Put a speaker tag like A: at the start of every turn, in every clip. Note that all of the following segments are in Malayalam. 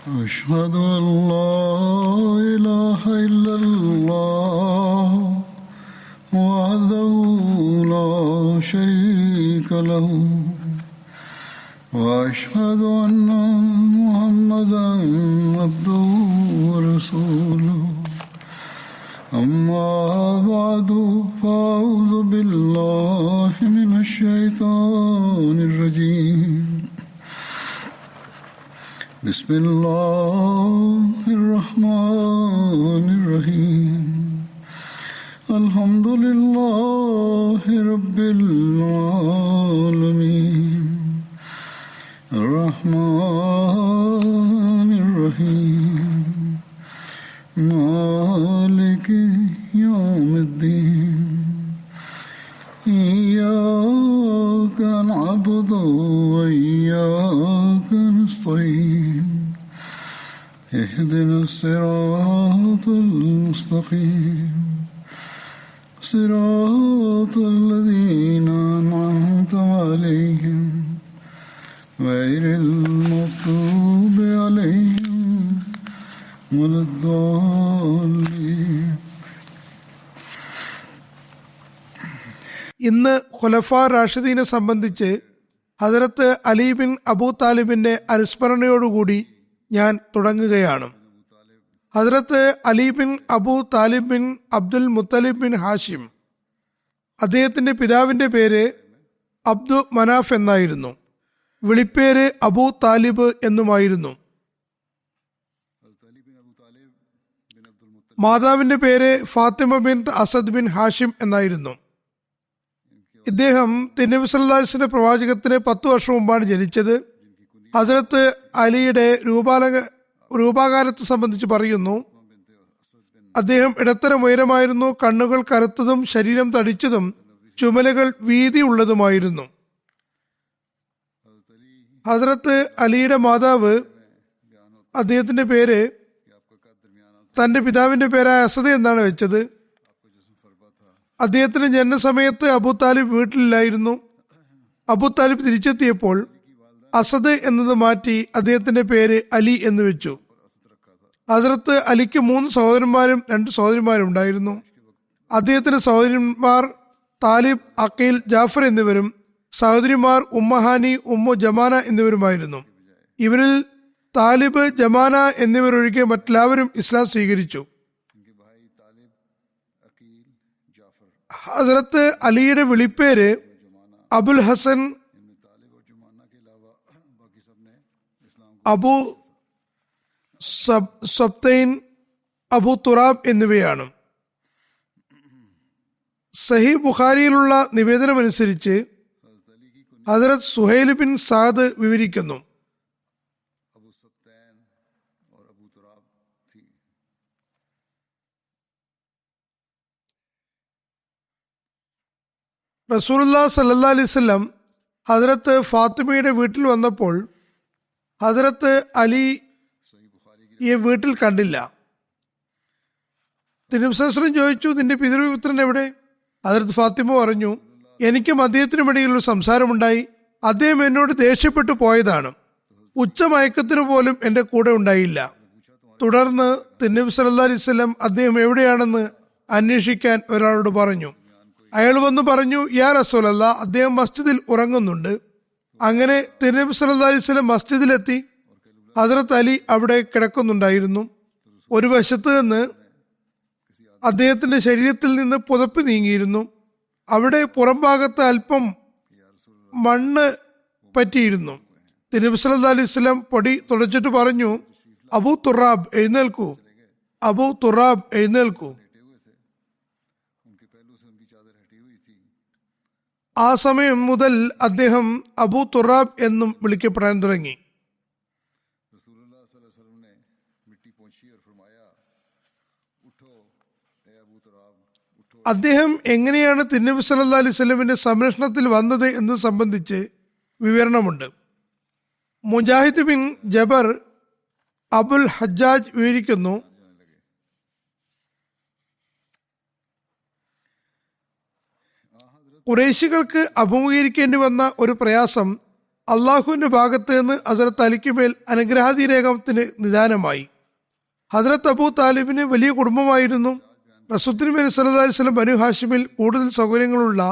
A: أشهد أن لا إله إلا الله وحده لا شريك له وأشهد أن محمدا عبده ورسوله أما بعد فأعوذ بالله من الشيطان الرجيم بسم الله الرحمن الرحيم الحمد لله رب العالمين الرحمن الرحيم مالك يوم الدين إياك نعبد وإياك نستعين اهدنا الصراط المستقيم صراط الذين أنعمت عليهم غير المغضوب عليهم ولا الضالين.
B: ഇന്ന് ഖുലഫാ റാഷിദീനെ സംബന്ധിച്ച് ഹദരത്ത് അലി ബിൻ അബൂ താലിബിന്റെ അനുസ്മരണയോടുകൂടി ഞാൻ തുടങ്ങുകയാണ്. Hazrat Ali bin Abu Talib bin Abdul Muttalib bin Hashim, അദ്ദേഹത്തിന്റെ പിതാവിന്റെ പേര് അബ്ദു മനാഫ് എന്നായിരുന്നു. വിളിപ്പേര് അബൂ താലിബ് എന്നുമായിരുന്നു. മാതാവിന്റെ പേര് Fatima bin Asad bin Hashim എന്നായിരുന്നു. ഇദ്ദേഹം തിരുനബി സല്ലല്ലാഹു അലൈഹി വസല്ലം പ്രവാചകത്തിന് 10 വർഷം മുമ്പാണ് ജനിച്ചത്. ഹസ്രത്ത് അലിയുടെ രൂപാകാരത്തെ സംബന്ധിച്ച് പറയുന്നു, അദ്ദേഹം ഇടത്തരം ഉയരമായിരുന്നു. കണ്ണുകൾ കറുത്തതും ശരീരം തടിച്ചതും ചുമലുകൾ വീതിയുള്ളതുമായിരുന്നു. ഹസ്രത്ത് അലിയുടെ മാതാവ് അദ്ദേഹത്തിന്റെ പേര് തന്റെ പിതാവിന്റെ പേരായ അസദ് എന്നാണ് വെച്ചത്. അദ്ദേഹത്തിന്റെ ജനനസമയത്ത് അബൂ താലിബ് വീട്ടിലില്ലായിരുന്നു. അബൂ താലിബ് തിരിച്ചെത്തിയപ്പോൾ അസദ് എന്നത് മാറ്റി അദ്ദേഹത്തിന്റെ പേര് അലി എന്ന് വെച്ചു. ഹസ്രത്ത് അലിക്ക് 3 സഹോദരന്മാരും 2 സഹോദരിമാരും ഉണ്ടായിരുന്നു. അദ്ദേഹത്തിന്റെ സഹോദരന്മാർ താലിബ്, അഖീൽ, ജാഫർ എന്നിവരും സഹോദരിമാർ ഉമ്മഹാനി, ഉമ്മു ജമാന എന്നിവരുമായിരുന്നു. ഇവരിൽ താലിബ്, ജമാന എന്നിവരൊഴികെ മറ്റെല്ലാവരും ഇസ്ലാം സ്വീകരിച്ചു. ഹസ്രത്ത് അലിയുടെ വിളിപ്പേര് അബുൽ ഹസൻ, അബു സബ്തൈൻ, അബു തുറാബ് എന്നിവയാണ്. സഹീഹ് ബുഖാരിയിലുള്ള നിവേദനമനുസരിച്ച് ഹസ്രത്ത് സുഹൈൽ ബിൻ സാദ് വിവരിക്കുന്നു, റസൂലുള്ളാഹി സ്വല്ലല്ലാഹു അലൈഹി വസല്ലം ഹസ്രത്ത് ഫാത്തിമയുടെ വീട്ടിൽ വന്നപ്പോൾ ഹസ്രത്ത് അലിയെ വീട്ടിൽ കണ്ടില്ല. തിരുനബി സല്ലല്ലാഹു അലൈഹി വസല്ലം ചോദിച്ചു, നിന്റെ പിതൃപുത്രൻ എവിടെ? ഹസ്രത്ത് ഫാത്തിമ പറഞ്ഞു, എനിക്കും അദ്ദേഹത്തിനും ഇടയിലൊരു സംസാരമുണ്ടായി. അദ്ദേഹം എന്നോട് ദേഷ്യപ്പെട്ടു പോയതാണ്. ഉച്ചമയക്കത്തിന് പോലും എന്റെ കൂടെ ഉണ്ടായില്ല. തുടർന്ന് തിരുനബി സല്ലല്ലാഹു അലൈഹി വസല്ലം അദ്ദേഹം എവിടെയാണെന്ന് അന്വേഷിക്കാൻ ഒരാളോട് പറഞ്ഞു. അയാൾ വന്ന് പറഞ്ഞു, യാ റസൂലല്ലാഹ്, അദ്ദേഹം മസ്ജിദിൽ ഉറങ്ങുന്നുണ്ട്. അങ്ങനെ തിരുനബി സല്ലല്ലാഹു അലൈഹി വസല്ലം മസ്ജിദിലെത്തി. ഹസ്രത്ത് അലി അവിടെ കിടക്കുന്നുണ്ടായിരുന്നു. ഒരു വശത്ത് നിന്ന് അദ്ദേഹത്തിന്റെ ശരീരത്തിൽ നിന്ന് പുതപ്പ് നീങ്ങിയിരുന്നു. അവിടെ പുറം ഭാഗത്ത് അല്പം മണ്ണ് പറ്റിയിരുന്നു. തിരുനബി സല്ലല്ലാഹു അലൈഹി വസല്ലം പൊടി തുടച്ചിട്ട് പറഞ്ഞു, അബൂ തുറാബ് എഴുന്നേൽക്കൂ, അബൂ തുറാബ് എഴുന്നേൽക്കൂ. ആ സമയം മുതൽ അദ്ദേഹം അബൂ തുറാബ് എന്നും വിളിക്കപ്പെടാൻ തുടങ്ങി. അദ്ദേഹം എങ്ങനെയാണ് തിരുനബി സല്ലല്ലാഹു അലൈഹി വസല്ലമിന്റെ സംരക്ഷണത്തിൽ വന്നത് എന്ന് സംബന്ധിച്ച് വിവരണമുണ്ട്. മുജാഹിദ് ബിൻ ജബർ അബുൽ ഹജ്ജാജ് വിവരിക്കുന്നു, ഖുറൈശികൾക്ക് അഭിമുഖീകരിക്കേണ്ടി വന്ന ഒരു പ്രയാസം അള്ളാഹുവിന്റെ ഭാഗത്ത് നിന്ന് ഹസ്രത്ത് അലിക്ക് മേൽ അനുഗ്രഹാതിരേഖത്തിന് നിദാനമായി. ഹസ്രത്ത് അബൂ താലിബിന് വലിയ കുടുംബമായിരുന്നു. റസൂലുള്ളാഹി സ്വല്ലല്ലാഹു അലൈഹി വസല്ലം ബനു ഹാഷിമിൽ കൂടുതൽ സൗകര്യങ്ങളുള്ള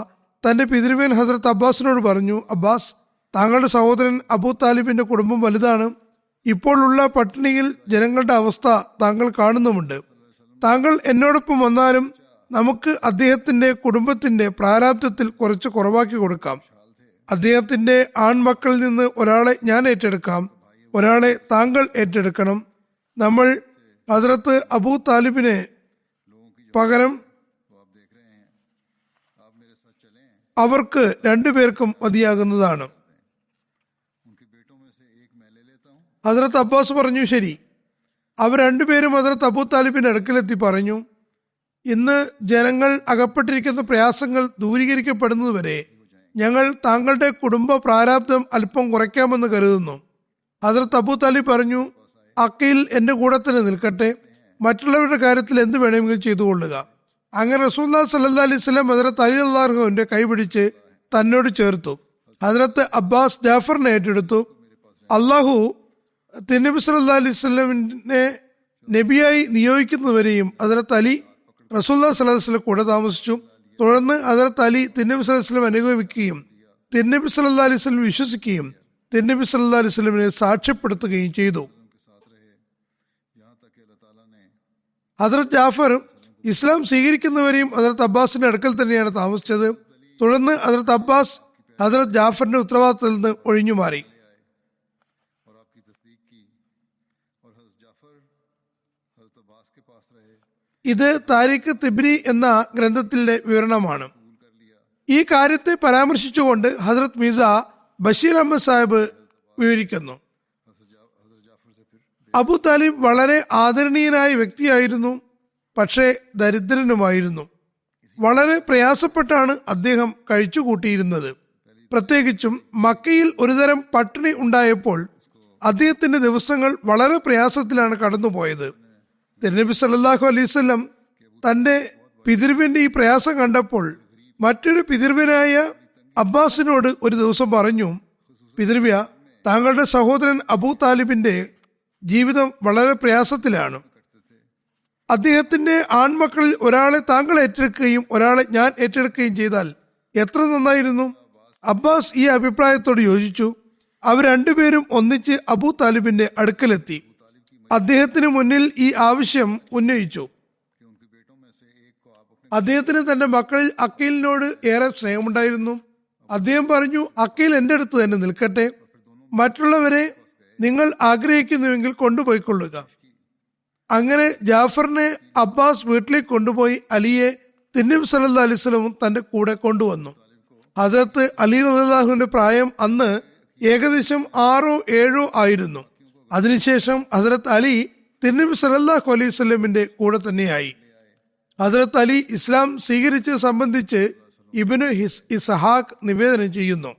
B: തന്റെ പിതൃവ്യൻ ഹസ്രത്ത് അബ്ബാസിനോട് പറഞ്ഞു, അബ്ബാസ്, താങ്കളുടെ സഹോദരൻ അബൂ താലിബിന്റെ കുടുംബം വലുതാണ്. ഇപ്പോൾ ഉള്ള പട്ടിണിയിൽ ജനങ്ങളുടെ അവസ്ഥ താങ്കൾ കാണുന്നുമുണ്ട്. താങ്കൾ എന്നോടൊപ്പം വന്നാലും നമുക്ക് അദ്ദേഹത്തിന്റെ കുടുംബത്തിന്റെ പ്രാരാബ്ധത്തിൽ കുറച്ച് കുറവാക്കി കൊടുക്കാം. അദ്ദേഹത്തിന്റെ ആൺമക്കളിൽ നിന്ന് ഒരാളെ ഞാൻ ഏറ്റെടുക്കാം, ഒരാളെ താങ്കൾ ഏറ്റെടുക്കണം. നമ്മൾ ഹസ്രത്ത് അബൂ താലിബിന് പകരം അവർക്ക് രണ്ടുപേർക്കും മതിയാകുന്നതാണ്. ഹസ്രത്ത് അബ്ബാസ് പറഞ്ഞു, ശരി. അവർ രണ്ടുപേരും ഹസ്രത്ത് അബൂ താലിബിന്റെ അടുക്കലെത്തി പറഞ്ഞു, ഇന്ന് ജനങ്ങൾ അകപ്പെട്ടിരിക്കുന്ന പ്രയാസങ്ങൾ ദൂരീകരിക്കപ്പെടുന്നതുവരെ ഞങ്ങൾ താങ്കളുടെ കുടുംബ പ്രാരാബ്ധം അല്പം കുറയ്ക്കാമെന്ന് കരുതുന്നു. ഹസ്രത്ത് അബൂ താലിബ് പറഞ്ഞു, അക്കീൽ എന്റെ കൂടെ തന്നെ നിൽക്കട്ടെ, മറ്റുള്ളവരുടെ കാര്യത്തിൽ എന്ത് വേണമെങ്കിലും ചെയ്തുകൊള്ളുക. അങ്ങനെ റസൂലുള്ളാഹി സ്വല്ലല്ലാഹു അലൈഹി വസല്ലം ഹസ്രത്ത് അലി റളിയല്ലാഹു അൻഹുവിന്റെ കൈപിടിച്ച് തന്നോട് ചേർത്തു. ഹസ്രത്ത് അബ്ബാസ് ജാഫറിനെ ഏറ്റെടുത്തു. അള്ളാഹു തിരുനബി സല്ലല്ലാഹു അലൈഹി വസല്ലമിനെ നബിയായി നിയോഗിക്കുന്നവരെയും ഹസ്രത്ത് അലി റസൂലുള്ളാഹി സ്വല്ലല്ലാഹു അലൈഹി വസല്ലം കൂടെ താമസിച്ചു. തുടർന്ന് ഹസ്രത്ത് അലി തിരുനബി സല്ലല്ലാഹു അലൈഹി വസല്ലം അനുഗമിക്കുകയും തിരുനബി സല്ലല്ലാഹു അലൈഹി വസല്ലം വിശ്വസിക്കുകയും തിരുനബി സല്ലല്ലാഹു അലൈഹി വസല്ലമിനെ സാക്ഷ്യപ്പെടുത്തുകയും ചെയ്തു. ഹസ്രത്ത് ജാഫർ ഇസ്ലാം സ്വീകരിക്കുന്നവരെയും ഹസ്രത്ത് അബ്ബാസിന്റെ അടുക്കൽ തന്നെയാണ് താമസിച്ചത്. തുടർന്ന് ഹസ്രത്ത് അബ്ബാസ് ഹസ്രത്ത് ജാഫറിന്റെ ഉത്തരവാദിത്തത്തിൽ നിന്ന് ഒഴിഞ്ഞുമാറി. ഇത് താരിഖ് തിബ്രി എന്ന ഗ്രന്ഥത്തിന്റെ വിവരണമാണ്. ഈ കാര്യത്തെ പരാമർശിച്ചുകൊണ്ട് ഹസ്രത്ത് മിർസ ബഷീർ അഹമ്മദ് സാഹിബ് വിവരിക്കുന്നു, അബൂ താലിബ് വളരെ ആദരണീയനായ വ്യക്തിയായിരുന്നു, പക്ഷേ ദരിദ്രനുമായിരുന്നു. വളരെ പ്രയാസപ്പെട്ടാണ് അദ്ദേഹം കഴിച്ചുകൂട്ടിയിരുന്നത്. പ്രത്യേകിച്ചും മക്കയിൽ ഒരുതരം പട്ടിണി ഉണ്ടായപ്പോൾ അദ്ദേഹത്തിന്റെ ദിവസങ്ങൾ വളരെ പ്രയാസത്തിലാണ് കടന്നുപോയത്. തിരുനബി സല്ലല്ലാഹു അലൈഹി വസല്ലം തന്റെ പിതൃവിന്റെ ഈ പ്രയാസം കണ്ടപ്പോൾ മറ്റൊരു പിതൃവ്യനായ അബ്ബാസിനോട് ഒരു ദിവസം പറഞ്ഞു, പിതൃവ്യ, താങ്കളുടെ സഹോദരൻ അബൂ താലിബിന്റെ ജീവിതം വളരെ പ്രയാസത്തിലാണ്. അദ്ദേഹത്തിന്റെ ആൺമക്കളിൽ ഒരാളെ താങ്കൾ ഏറ്റെടുക്കുകയും ഒരാളെ ഞാൻ ഏറ്റെടുക്കുകയും ചെയ്താൽ എത്ര നന്നായിരുന്നു. അബ്ബാസ് ഈ അഭിപ്രായത്തോട് യോജിച്ചു. അവർ രണ്ടുപേരും ഒന്നിച്ച് അബൂ താലിബിന്റെ അടുക്കലെത്തി അദ്ദേഹത്തിന് മുന്നിൽ ഈ ആവശ്യം ഉന്നയിച്ചു. അദ്ദേഹത്തിന് തന്റെ മക്കളിൽ അക്കീലിനോട് ഏറെ സ്നേഹമുണ്ടായിരുന്നു. അദ്ദേഹം പറഞ്ഞു, അക്കീൽ എന്റെ അടുത്ത് തന്നെ നിൽക്കട്ടെ, മറ്റുള്ളവരെ നിങ്ങൾ ആഗ്രഹിക്കുന്നുവെങ്കിൽ കൊണ്ടുപോയിക്കൊള്ളുക. അങ്ങനെ ജാഫറിനെ അബ്ബാസ് വീട്ടിലേക്ക് കൊണ്ടുപോയി അലിയെ തിരുനബി സല്ലല്ലാഹു അലൈഹി വസല്ലം തന്റെ കൂടെ കൊണ്ടുവന്നു. ഹസ്രത്ത് അലി റളിയല്ലാഹുവിന്റെ പ്രായം അന്ന് ഏകദേശം 6 or 7 ആയിരുന്നു. അതിനുശേഷം ഹസ്രത്ത് അലി തിരുനബി സല്ലല്ലാഹു അലൈഹി വസല്ലമിന്റെ കൂടെ തന്നെയായി. ഹസ്രത്ത് അലി ഇസ്ലാം സ്വീകരിച്ചത് സംബന്ധിച്ച് ഇബ്നു ഇസ്ഹാഖ് നിവേദനം ചെയ്യുന്നു.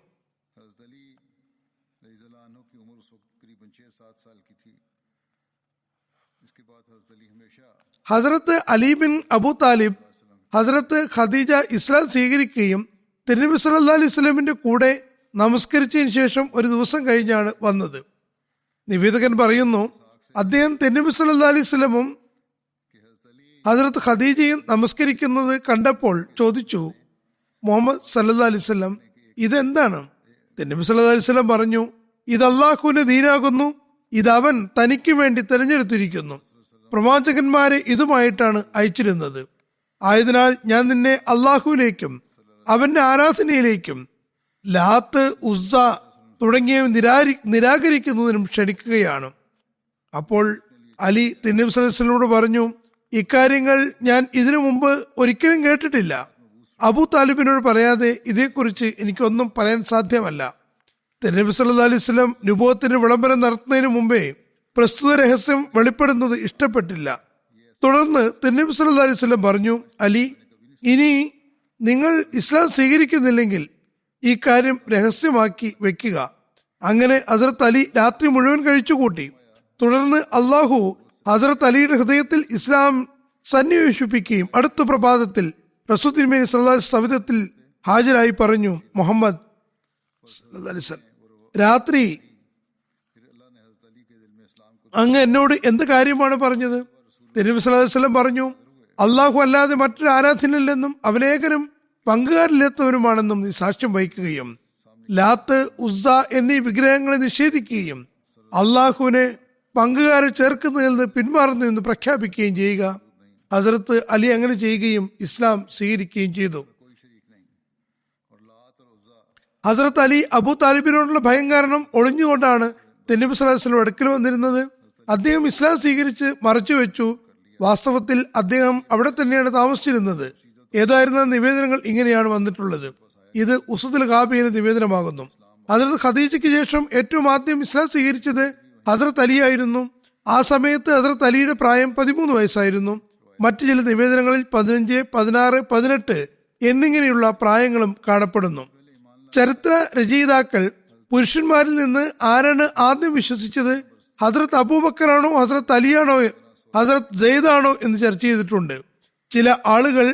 B: ഹസ്രത്ത് അലി ബിൻ അബൂ താലിബ് ഹസ്രത്ത് ഖദീജ ഇസ്ലാം സ്വീകരിക്കുകയും തിരുനബി സല്ലല്ലാഹു അലൈഹി വസല്ലമിന്റെ കൂടെ നമസ്കരിച്ചതിന് ശേഷം ഒരു ദിവസം കഴിഞ്ഞാണ് വന്നത്. നിവേദകൻ പറയുന്നു, അദ്ദേഹം തിരുനബി സല്ലല്ലാഹു അലൈഹി വസല്ലമും ഹസ്രത്ത് ഖദീജയും നമസ്കരിക്കുന്നത് കണ്ടപ്പോൾ ചോദിച്ചു, മുഹമ്മദ് സല്ലല്ലാഹു അലൈഹി വസല്ലം, ഇതെന്താണ്? തിരുനബി സല്ലല്ലാഹു അലൈഹി വസല്ലം പറഞ്ഞു, ഇത് അള്ളാഹുവിന്റെ ദീനാകുന്നു, ഇത് അവൻ തനിക്ക് വേണ്ടി തിരഞ്ഞെടുത്തിരിക്കുന്നു. പ്രവാചകന്മാരെ ഇതുമായിട്ടാണ് അയച്ചിരുന്നത്. ആയതിനാൽ ഞാൻ നിന്നെ അള്ളാഹുവിലേക്കും അവന്റെ ആരാധനയിലേക്കും ലാത്ത്, ഉസ്സ തുടങ്ങിയവ നിരാകരിക്കുന്നതിനും ക്ഷണിക്കുകയാണ്. അപ്പോൾ അലി തിരുനബി സല്ലല്ലാഹു അലൈഹി വസല്ലമയോട് പറഞ്ഞു, ഇക്കാര്യങ്ങൾ ഞാൻ ഇതിനു മുമ്പ് ഒരിക്കലും കേട്ടിട്ടില്ല. അബൂ താലിബിനോട് പറയാതെ ഇതേക്കുറിച്ച് എനിക്കൊന്നും പറയാൻ സാധ്യമല്ല. തിരുനബി സല്ലല്ലാഹു അലൈഹി വസല്ലം നുബുവത്തിന്റെ വിളംബരം നടത്തുന്നതിന് മുമ്പേ പ്രസ്തുത രഹസ്യം വെളിപ്പെടുന്നത് ഇഷ്ടപ്പെട്ടില്ല. തുടർന്ന് തിരുനബി സല്ലല്ലാഹു അലൈഹി വസല്ലം പറഞ്ഞു, അലി, ഇനി നിങ്ങൾ ഇസ്ലാം സ്വീകരിക്കുന്നില്ലെങ്കിൽ ഈ കാര്യം രഹസ്യമാക്കി വെക്കുക. അങ്ങനെ ഹസ്രത്ത് അലി രാത്രി മുഴുവൻ കഴിച്ചുകൂട്ടി. തുടർന്ന് അള്ളാഹു ഹസ്രത്ത് അലിയുടെ ഹൃദയത്തിൽ ഇസ്ലാം സന്നിവേശിപ്പിക്കുകയും അടുത്ത പ്രഭാതത്തിൽ റസൂൽ തിരുമേനി സല്ലല്ലാഹു അലൈഹി വസല്ലം സവിധത്തിൽ ഹാജരായി പറഞ്ഞു, മുഹമ്മദ് സല്ലല്ലാഹു അലൈഹി വസല്ലം, രാത്രി അങ്ങ് എന്നോട് എന്ത് കാര്യമാണ് പറഞ്ഞത്? തിരുനബി സല്ലല്ലാഹു അലൈഹി വസല്ലം പറഞ്ഞു, അള്ളാഹു അല്ലാതെ മറ്റൊരു ആരാധനയില്ലെന്നും അവനേകനും പങ്കുകാരില്ലാത്തവനുമാണെന്നും നീ സാക്ഷ്യം വഹിക്കുകയും ലാത്ത്, ഉസ്സ എന്നീ വിഗ്രഹങ്ങളെ നിഷേധിക്കുകയും അള്ളാഹുവിനെ പങ്കുകാരെ ചേർക്കുന്നതിൽ നിന്ന് പിന്മാറുന്നു എന്ന് പ്രഖ്യാപിക്കുകയും ചെയ്യുക. ഹസ്രത്ത് അലി അങ്ങനെ ചെയ്യുകയും ഇസ്ലാം സ്വീകരിക്കുകയും ചെയ്തു. ഹസ്രത്ത് അലി അബൂ താലിബിനോടുള്ള ഭയം കാരണം ഒളിഞ്ഞുകൊണ്ടാണ് തിരുനബി സല്ലല്ലാഹു അലൈഹി വസല്ലം അടുക്കൽ വന്നിരുന്നത്. അദ്ദേഹം ഇസ്ലാം സ്വീകരിച്ച് മറച്ചുവെച്ചു. വാസ്തവത്തിൽ അദ്ദേഹം അവിടെ തന്നെയാണ് താമസിച്ചിരുന്നത്. ഏതായിരുന്ന നിവേദനങ്ങൾ ഇങ്ങനെയാണ് വന്നിട്ടുള്ളത്. ഇത് ഉസുദുൽ ഖാബിയിലെ നിവേദനമാകുന്നു. ഹസ്രത്ത് ഖദീജയ്ക്ക് ശേഷം ഏറ്റവും ആദ്യം ഇസ്ലാം സ്വീകരിച്ചത് ഹസ്രത്ത് അലി ആയിരുന്നു. ആ സമയത്ത് ഹസ്രത്ത് അലിയുടെ പ്രായം 13 വയസ്സായിരുന്നു. മറ്റു ചില നിവേദനങ്ങളിൽ 15, 16, 18 എന്നിങ്ങനെയുള്ള പ്രായങ്ങളും കാണപ്പെടുന്നു. ചരിത്ര രചയിതാക്കൾ പുരുഷന്മാരിൽ നിന്ന് ആരാണ് ആദ്യം വിശ്വസിച്ചത്, ഹസ്രത്ത് അബൂബക്കറാണോ ഹസ്രത്ത് അലിയാണോ ഹസ്രത്ത് സെയ്ദാണോ എന്ന് ചർച്ച ചെയ്തിട്ടുണ്ട്. ചില ആളുകൾ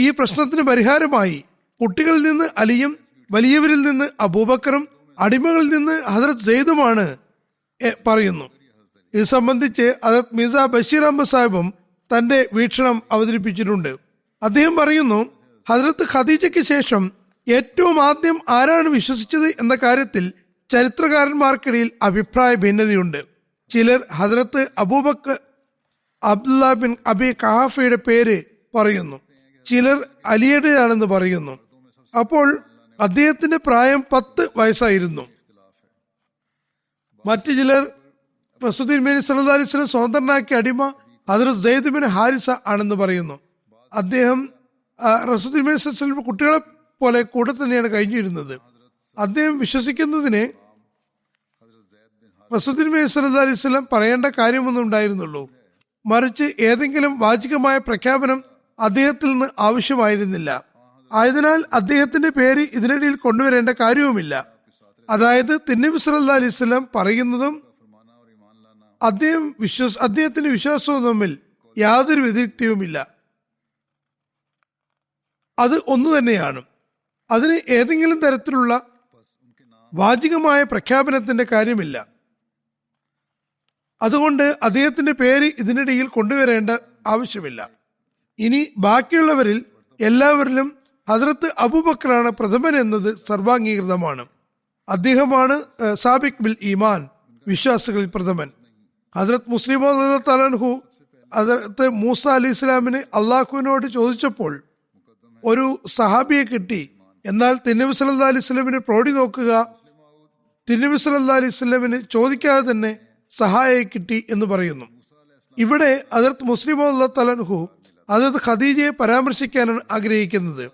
B: ഈ പ്രശ്നത്തിന് പരിഹാരമായി കുട്ടികളിൽ നിന്ന് അലിയും വലിയവരിൽ നിന്ന് അബൂബക്കറും അടിമകളിൽ നിന്ന് ഹസ്രത്ത് സെയ്ദുമാണ് പറയുന്നു. ഇത് സംബന്ധിച്ച് ഹസ്രത്ത് മിർസ ബഷീർ അഹമ്മദ് സാഹിബും തന്റെ വീക്ഷണം അവതരിപ്പിച്ചിട്ടുണ്ട്. അദ്ദേഹം പറയുന്നു, ഹസ്രത്ത് ഖദീജയ്ക്ക് ശേഷം ഏറ്റവും ആദ്യം ആരാണ് വിശ്വസിച്ചത് എന്ന കാര്യത്തിൽ ചരിത്രകാരന്മാർക്കിടയിൽ അഭിപ്രായ ഭിന്നതയുണ്ട്. ചിലർ ഹസ്രത്ത് അബൂബക്കർ അബ്ദുല്ല ബിൻ അബി ഖഹാഫയുടെ പേര് പറയുന്നു, ചിലർ അലിയുടെയാണെന്ന് പറയുന്നു. അപ്പോൾ അദ്ദേഹത്തിന്റെ പ്രായം 10 വയസ്സായിരുന്നു. മറ്റു ചിലർ റസൂൽ തിരുമേനി സല്ലല്ലാഹു അലൈഹി വസല്ലം സ്വതന്ത്രനാക്കിയ അടിമ ഹസ്രത്ത് സെയ്ദ് ബിൻ ഹാരിസ ആണെന്ന് പറയുന്നു. അദ്ദേഹം റസൂൽ തിരുമേനി സല്ലല്ലാഹു അലൈഹി വസല്ലം കുട്ടികളെ പോലെ കൂടെ തന്നെയാണ് കഴിഞ്ഞിരുന്നത്. അദ്ദേഹം വിശ്വസിക്കുന്നതിന് റസൂൽ തിരുമേനി സല്ലല്ലാഹു അലൈഹി വസല്ലം പറയേണ്ട കാര്യമൊന്നും ഉണ്ടായിരുന്നുള്ളൂ. മറിച്ച് ഏതെങ്കിലും വാചികമായ പ്രഖ്യാപനം അദ്ദേഹത്തിൽ നിന്ന് ആവശ്യമായിരുന്നില്ല. ആയതിനാൽ അദ്ദേഹത്തിന്റെ പേര് ഇതിനിടയിൽ കൊണ്ടുവരേണ്ട കാര്യവുമില്ല. അതായത് തിരുനബി സല്ലല്ലാഹു അലൈഹി വസല്ലം പറയുന്നതും അദ്ദേഹത്തിന്റെ വിശ്വാസവും തമ്മിൽ യാതൊരു വ്യതിരിക്തവുമില്ല. അത് ഒന്നു തന്നെയാണ്. അതിന് ഏതെങ്കിലും തരത്തിലുള്ള വാചികമായ പ്രഖ്യാപനത്തിന്റെ കാര്യമില്ല. അതുകൊണ്ട് അദ്ദേഹത്തിന്റെ പേര് ഇതിനിടയിൽ കൊണ്ടുവരേണ്ട ആവശ്യമില്ല. ഇനി ബാക്കിയുള്ളവരിൽ എല്ലാവരിലും ഹസ്രത്ത് അബൂബക്കറാണ് പ്രഥമൻ എന്നത് സർവാംഗീകൃതമാണ്. അദ്ദേഹമാണ് സാബിക് ബിൽ ഈമാൻ, വിശ്വാസികളിൽ പ്രഥമൻ. ഹസ്രത്ത് മുസ്ലിം തലൻഹു ഹസ്രത്ത് മൂസ അലി ഇസ്ലാമിന് അള്ളാഹുവിനോട് ചോദിച്ചപ്പോൾ ഒരു സഹാബിയെ കിട്ടി. എന്നാൽ തിരുനബി സല്ലല്ലാഹു അലൈഹി വസല്ലമിന് പ്രോടി നോക്കുക, തിരുനബി സല്ലല്ലാഹു അലൈഹി വസല്ലമിന് ചോദിക്കാതെ തന്നെ സഹായിയെ കിട്ടി എന്ന് പറയുന്നു. ഇവിടെ ഹസ്രത്ത് മുസ്ലിം തലൻഹു ഹസ്രത്ത് ഖദീജയെ പരാമർശിക്കാനാണ് ആഗ്രഹിക്കുന്നത്.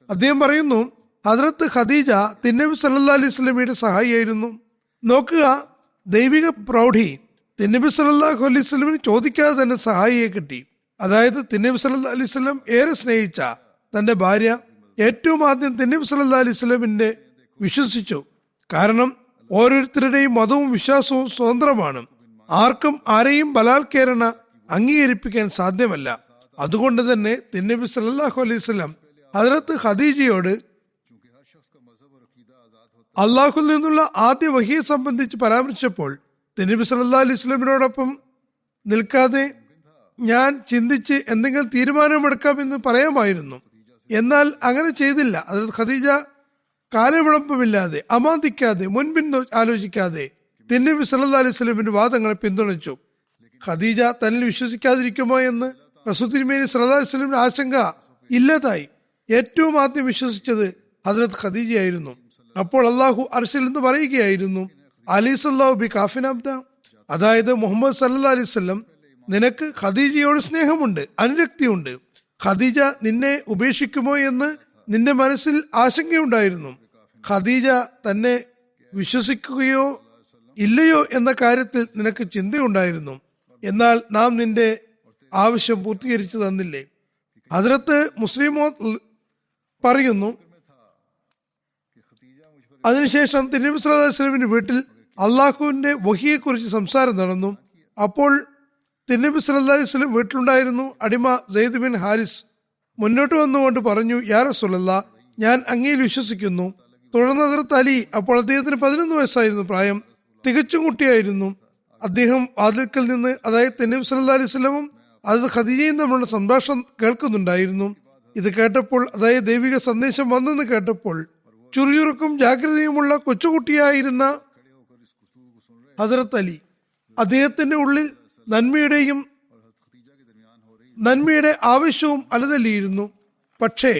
B: അദ്ദേഹം പറയുന്നു, ഹസ്രത്ത് ഖദീജ തിരുനബി സല്ലല്ലാഹു അലൈഹി വസല്ലമയുടെ സഹായിയായിരുന്നു. നോക്കുക, ദൈവിക പ്രൗഢി. തിരുനബി സല്ലല്ലാഹു അലൈഹി വസല്ലമിന് ചോദിക്കാതെ തന്നെ സഹായിയെ കിട്ടി. അതായത് തിരുനബി സല്ലല്ലാഹു അലൈഹി വസല്ലം ഏറെ സ്നേഹിച്ച തന്റെ ഭാര്യ ഏറ്റവും ആദ്യം തിരുനബി സല്ലല്ലാഹു അലൈഹി വസല്ലമിന്റെ വിശ്വസിച്ചു. കാരണം ഓരോരുത്തരുടെയും മതവും വിശ്വാസവും സ്വതന്ത്രമാണ്. ആർക്കും ആരെയും ബലാത്കാരേണ അംഗീകരിപ്പിക്കാൻ സാധ്യമല്ല. അതുകൊണ്ട് തന്നെ തിരുനബി സല്ലല്ലാഹു അലൈഹി വസല്ലം ഹസ്രത്ത് ഖദീജയോട് അള്ളാഹുൽ നിന്നുള്ള ആദ്യ വഹിയെ സംബന്ധിച്ച് പരാമർശിച്ചപ്പോൾ തിരുനബി സല്ലല്ലാഹു അലൈഹി വസല്ലമിനോടൊപ്പം നിൽക്കാതെ ഞാൻ ചിന്തിച്ച് എന്തെങ്കിലും തീരുമാനമെടുക്കാമെന്ന് പറയാമായിരുന്നു. എന്നാൽ അങ്ങനെ ചെയ്തില്ല. ഹസ്രത്ത് ഖദീജ കാലവിളംബമില്ലാതെ, അമാന്തിക്കാതെ, മുൻപിൻ ആലോചിക്കാതെ തിരുനബി സല്ലല്ലാഹു അലൈഹി വസല്ലമിന്റെ വാദങ്ങളെ പിന്തുണച്ചു. ഖദീജ തന്നിൽ വിശ്വസിക്കാതിരിക്കുമോ എന്ന് റസൂൽ തിരുമേനി സല്ലല്ലാഹു അലൈഹി വസല്ലമിന്റെ ആശങ്ക ഇല്ലാതായി. ഏറ്റവും ആദ്യം വിശ്വസിച്ചത് ഹസ്രത്ത് ഖദീജയായിരുന്നു. അപ്പോൾ അള്ളാഹു അർശിൽ നിന്ന് പറയുകയായിരുന്നു, അലൈഹിസ്സലാഹു ബി കാഫിൻ അബ്ദ, അതായത് മുഹമ്മദ് സല്ലല്ലാഹു അലൈഹി വസല്ലം, നിനക്ക് ഖദീജയോട് സ്നേഹമുണ്ട്, അനുരക്തിയുണ്ട്. ഖദീജ നിന്നെ ഉപേക്ഷിക്കുമോ എന്ന് നിന്റെ മനസ്സിൽ ആശങ്കയുണ്ടായിരുന്നു. ഖദീജ തന്നെ വിശ്വസിക്കുകയോ ഇല്ലയോ എന്ന കാര്യത്തിൽ നിനക്ക് ചിന്തയുണ്ടായിരുന്നു. എന്നാൽ നാം നിന്റെ ആവശ്യം പൂർത്തീകരിച്ചു തന്നില്ലേ? ഹദ്രത്ത് മുസ്ലിമോ പറയുന്നു, അതിനുശേഷം തിരുനബി സല്ലല്ലാഹു അലൈഹി വസല്ലമിന്റെ വീട്ടിൽ അള്ളാഹുവിന്റെ വഹിയെ കുറിച്ച് സംസാരം നടന്നു. അപ്പോൾ തിരുനബി സല്ലല്ലാഹു അലൈഹി വസല്ലം വീട്ടിലുണ്ടായിരുന്നു. അടിമ സെയ്ദ് ബിൻ ഹാരിസ് മുന്നോട്ട് വന്നുകൊണ്ട് പറഞ്ഞു, യാ റസൂലല്ലാഹ്, ഞാൻ അങ്ങയിൽ വിശ്വസിക്കുന്നു. തുടർന്ന് ഹസ്രത്ത് അലി, അപ്പോൾ അദ്ദേഹത്തിന് 11 വയസ്സായിരുന്നു പ്രായം, തികച്ചും കുട്ടിയായിരുന്നു. അദ്ദേഹം വാതിൽക്കൽ നിന്ന്, അതായത് നബി സല്ലല്ലാഹു അലൈഹി വസല്ലമും അത് ഖദീജയും തമ്മിലുള്ള സംഭാഷണം കേൾക്കുന്നുണ്ടായിരുന്നു. ഇത് കേട്ടപ്പോൾ, അതായത് ദൈവിക സന്ദേശം വന്നെന്ന് കേട്ടപ്പോൾ, ചുറുചുറുക്കും ജാഗ്രതയുമുള്ള കൊച്ചുകുട്ടിയായിരുന്ന ഹസ്രത്ത് അലി, അദ്ദേഹത്തിന്റെ ഉള്ളിൽ നന്മയുടെ ആവശ്യവും അലതല്ലിയിരുന്നു. പക്ഷേ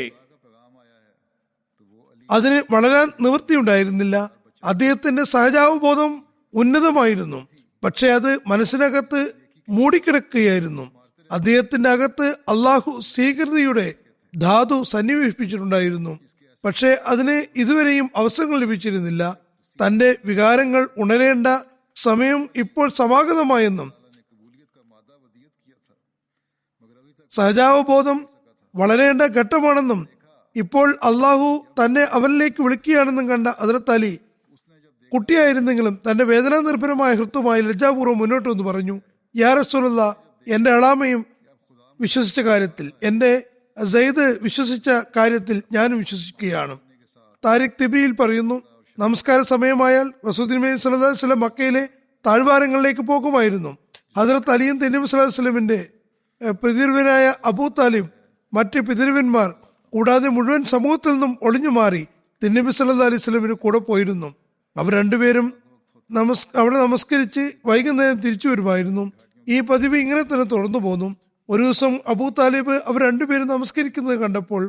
B: അതിന് വളരാൻ നിവൃത്തിയുണ്ടായിരുന്നില്ല. അദ്ദേഹത്തിന്റെ സഹജാവബോധം ഉന്നതമായിരുന്നു, പക്ഷെ അത് മനസ്സിനകത്ത് മൂടിക്കിടക്കുകയായിരുന്നു. അദ്ദേഹത്തിന്റെ അകത്ത് അള്ളാഹു സ്വീകൃതിയുടെ ധാതു സന്നിവേശിപ്പിച്ചിട്ടുണ്ടായിരുന്നു, പക്ഷെ അതിന് ഇതുവരെയും അവസരങ്ങൾ ലഭിച്ചിരുന്നില്ല. തന്റെ വികാരങ്ങൾ ഉണരേണ്ട സമയം ഇപ്പോൾ സമാഗതമായെന്നും സഹജാവബോധം വളരേണ്ട ഘട്ടമാണെന്നും ഇപ്പോൾ അള്ളാഹു തന്നെ അവനിലേക്ക് വിളിക്കുകയാണെന്നും കണ്ട ഹദ്റത്ത് അലി കുട്ടിയായിരുന്നെങ്കിലും തന്റെ വേദനാ നിർഭരമായ ഹൃത്തുമായി ലജ്ജാപൂർവ്വം മുന്നോട്ട് വന്ന് പറഞ്ഞു, യാ റസൂലല്ലാഹ്, എന്റെ അളാമയും വിശ്വസിച്ച കാര്യത്തിൽ, എന്റെ സയ്യിദ് വിശ്വസിച്ച കാര്യത്തിൽ ഞാനും വിശ്വസിക്കുകയാണ്. താരിഖ് തിബ്രിയിൽ പറയുന്നു, നമസ്കാര സമയമായാൽ റസൂൽ തിരുമേനി സല്ലല്ലാഹു അലൈഹി വസല്ലം മക്കയിലെ താഴ്വാരങ്ങളിലേക്ക് പോകുമായിരുന്നു. ഹദ്റത്ത് അലിയും തിരുനബി സല്ലല്ലാഹു അലൈഹി വസല്ലമിന്റെ പിതൃവനായ അബൂ താലിബ്, മറ്റ് പിതൃവന്മാർ കൂടാതെ മുഴുവൻ സമൂഹത്തിൽ നിന്നും ഒളിഞ്ഞു മാറി തിരുനബി സല്ലല്ലാഹു അലൈഹി വസല്ലമിന് കൂടെ പോയിരുന്നു. അവർ രണ്ടുപേരും അവിടെ നമസ്കരിച്ച് വൈകുന്നേരം തിരിച്ചു വരുമായിരുന്നു. ഈ പതിവ് ഇങ്ങനെ തന്നെ തുടർന്നു പോന്നു. ഒരു ദിവസം അബൂ താലിബ് അവർ രണ്ടുപേരും നമസ്കരിക്കുന്നത് കണ്ടപ്പോൾ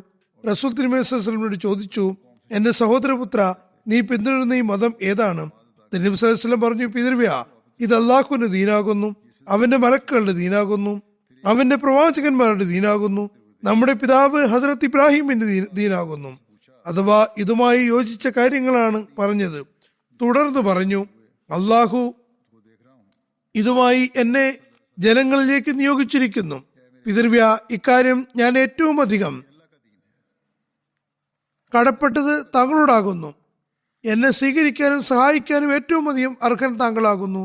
B: റസൂൽ തിരുമേനി സല്ലല്ലാഹു അലൈഹി വസല്ലമയോട് ചോദിച്ചു, എന്റെ സഹോദരപുത്ര, നീ പിന്തുടരുന്ന ഈ മതം ഏതാണ്? തിരുനബി സല്ലല്ലാഹു അലൈഹി വസല്ലം പറഞ്ഞു, പിതൃവ്യ, ഇത് അള്ളാഹുവിന്റെ ദീനാകുന്നു, അവന്റെ മലക്കുകളുടെ ദീനാകുന്നു, അവന്റെ പ്രവാചകന്മാരുടെ ദീനാകുന്നു, നമ്മുടെ പിതാവ് ഹസ്രത്ത് ഇബ്രാഹിമിന്റെ ദീനാകുന്നു. അഥവാ ഇതുമായി യോജിച്ച കാര്യങ്ങളാണ് പറഞ്ഞത്. തുടർന്ന് പറഞ്ഞു, അള്ളാഹു ഇതുമായി എന്നെ ജനങ്ങളിലേക്ക് നിയോഗിച്ചിരിക്കുന്നു. പിതൃവ്യ, ഇക്കാര്യം ഞാൻ ഏറ്റവും അധികം കടപ്പെട്ടത് താങ്കളോടാകുന്നു. എന്നെ സ്വീകരിക്കാനും സഹായിക്കാനും ഏറ്റവും അധികം അർഹൻ താങ്കളാകുന്നു.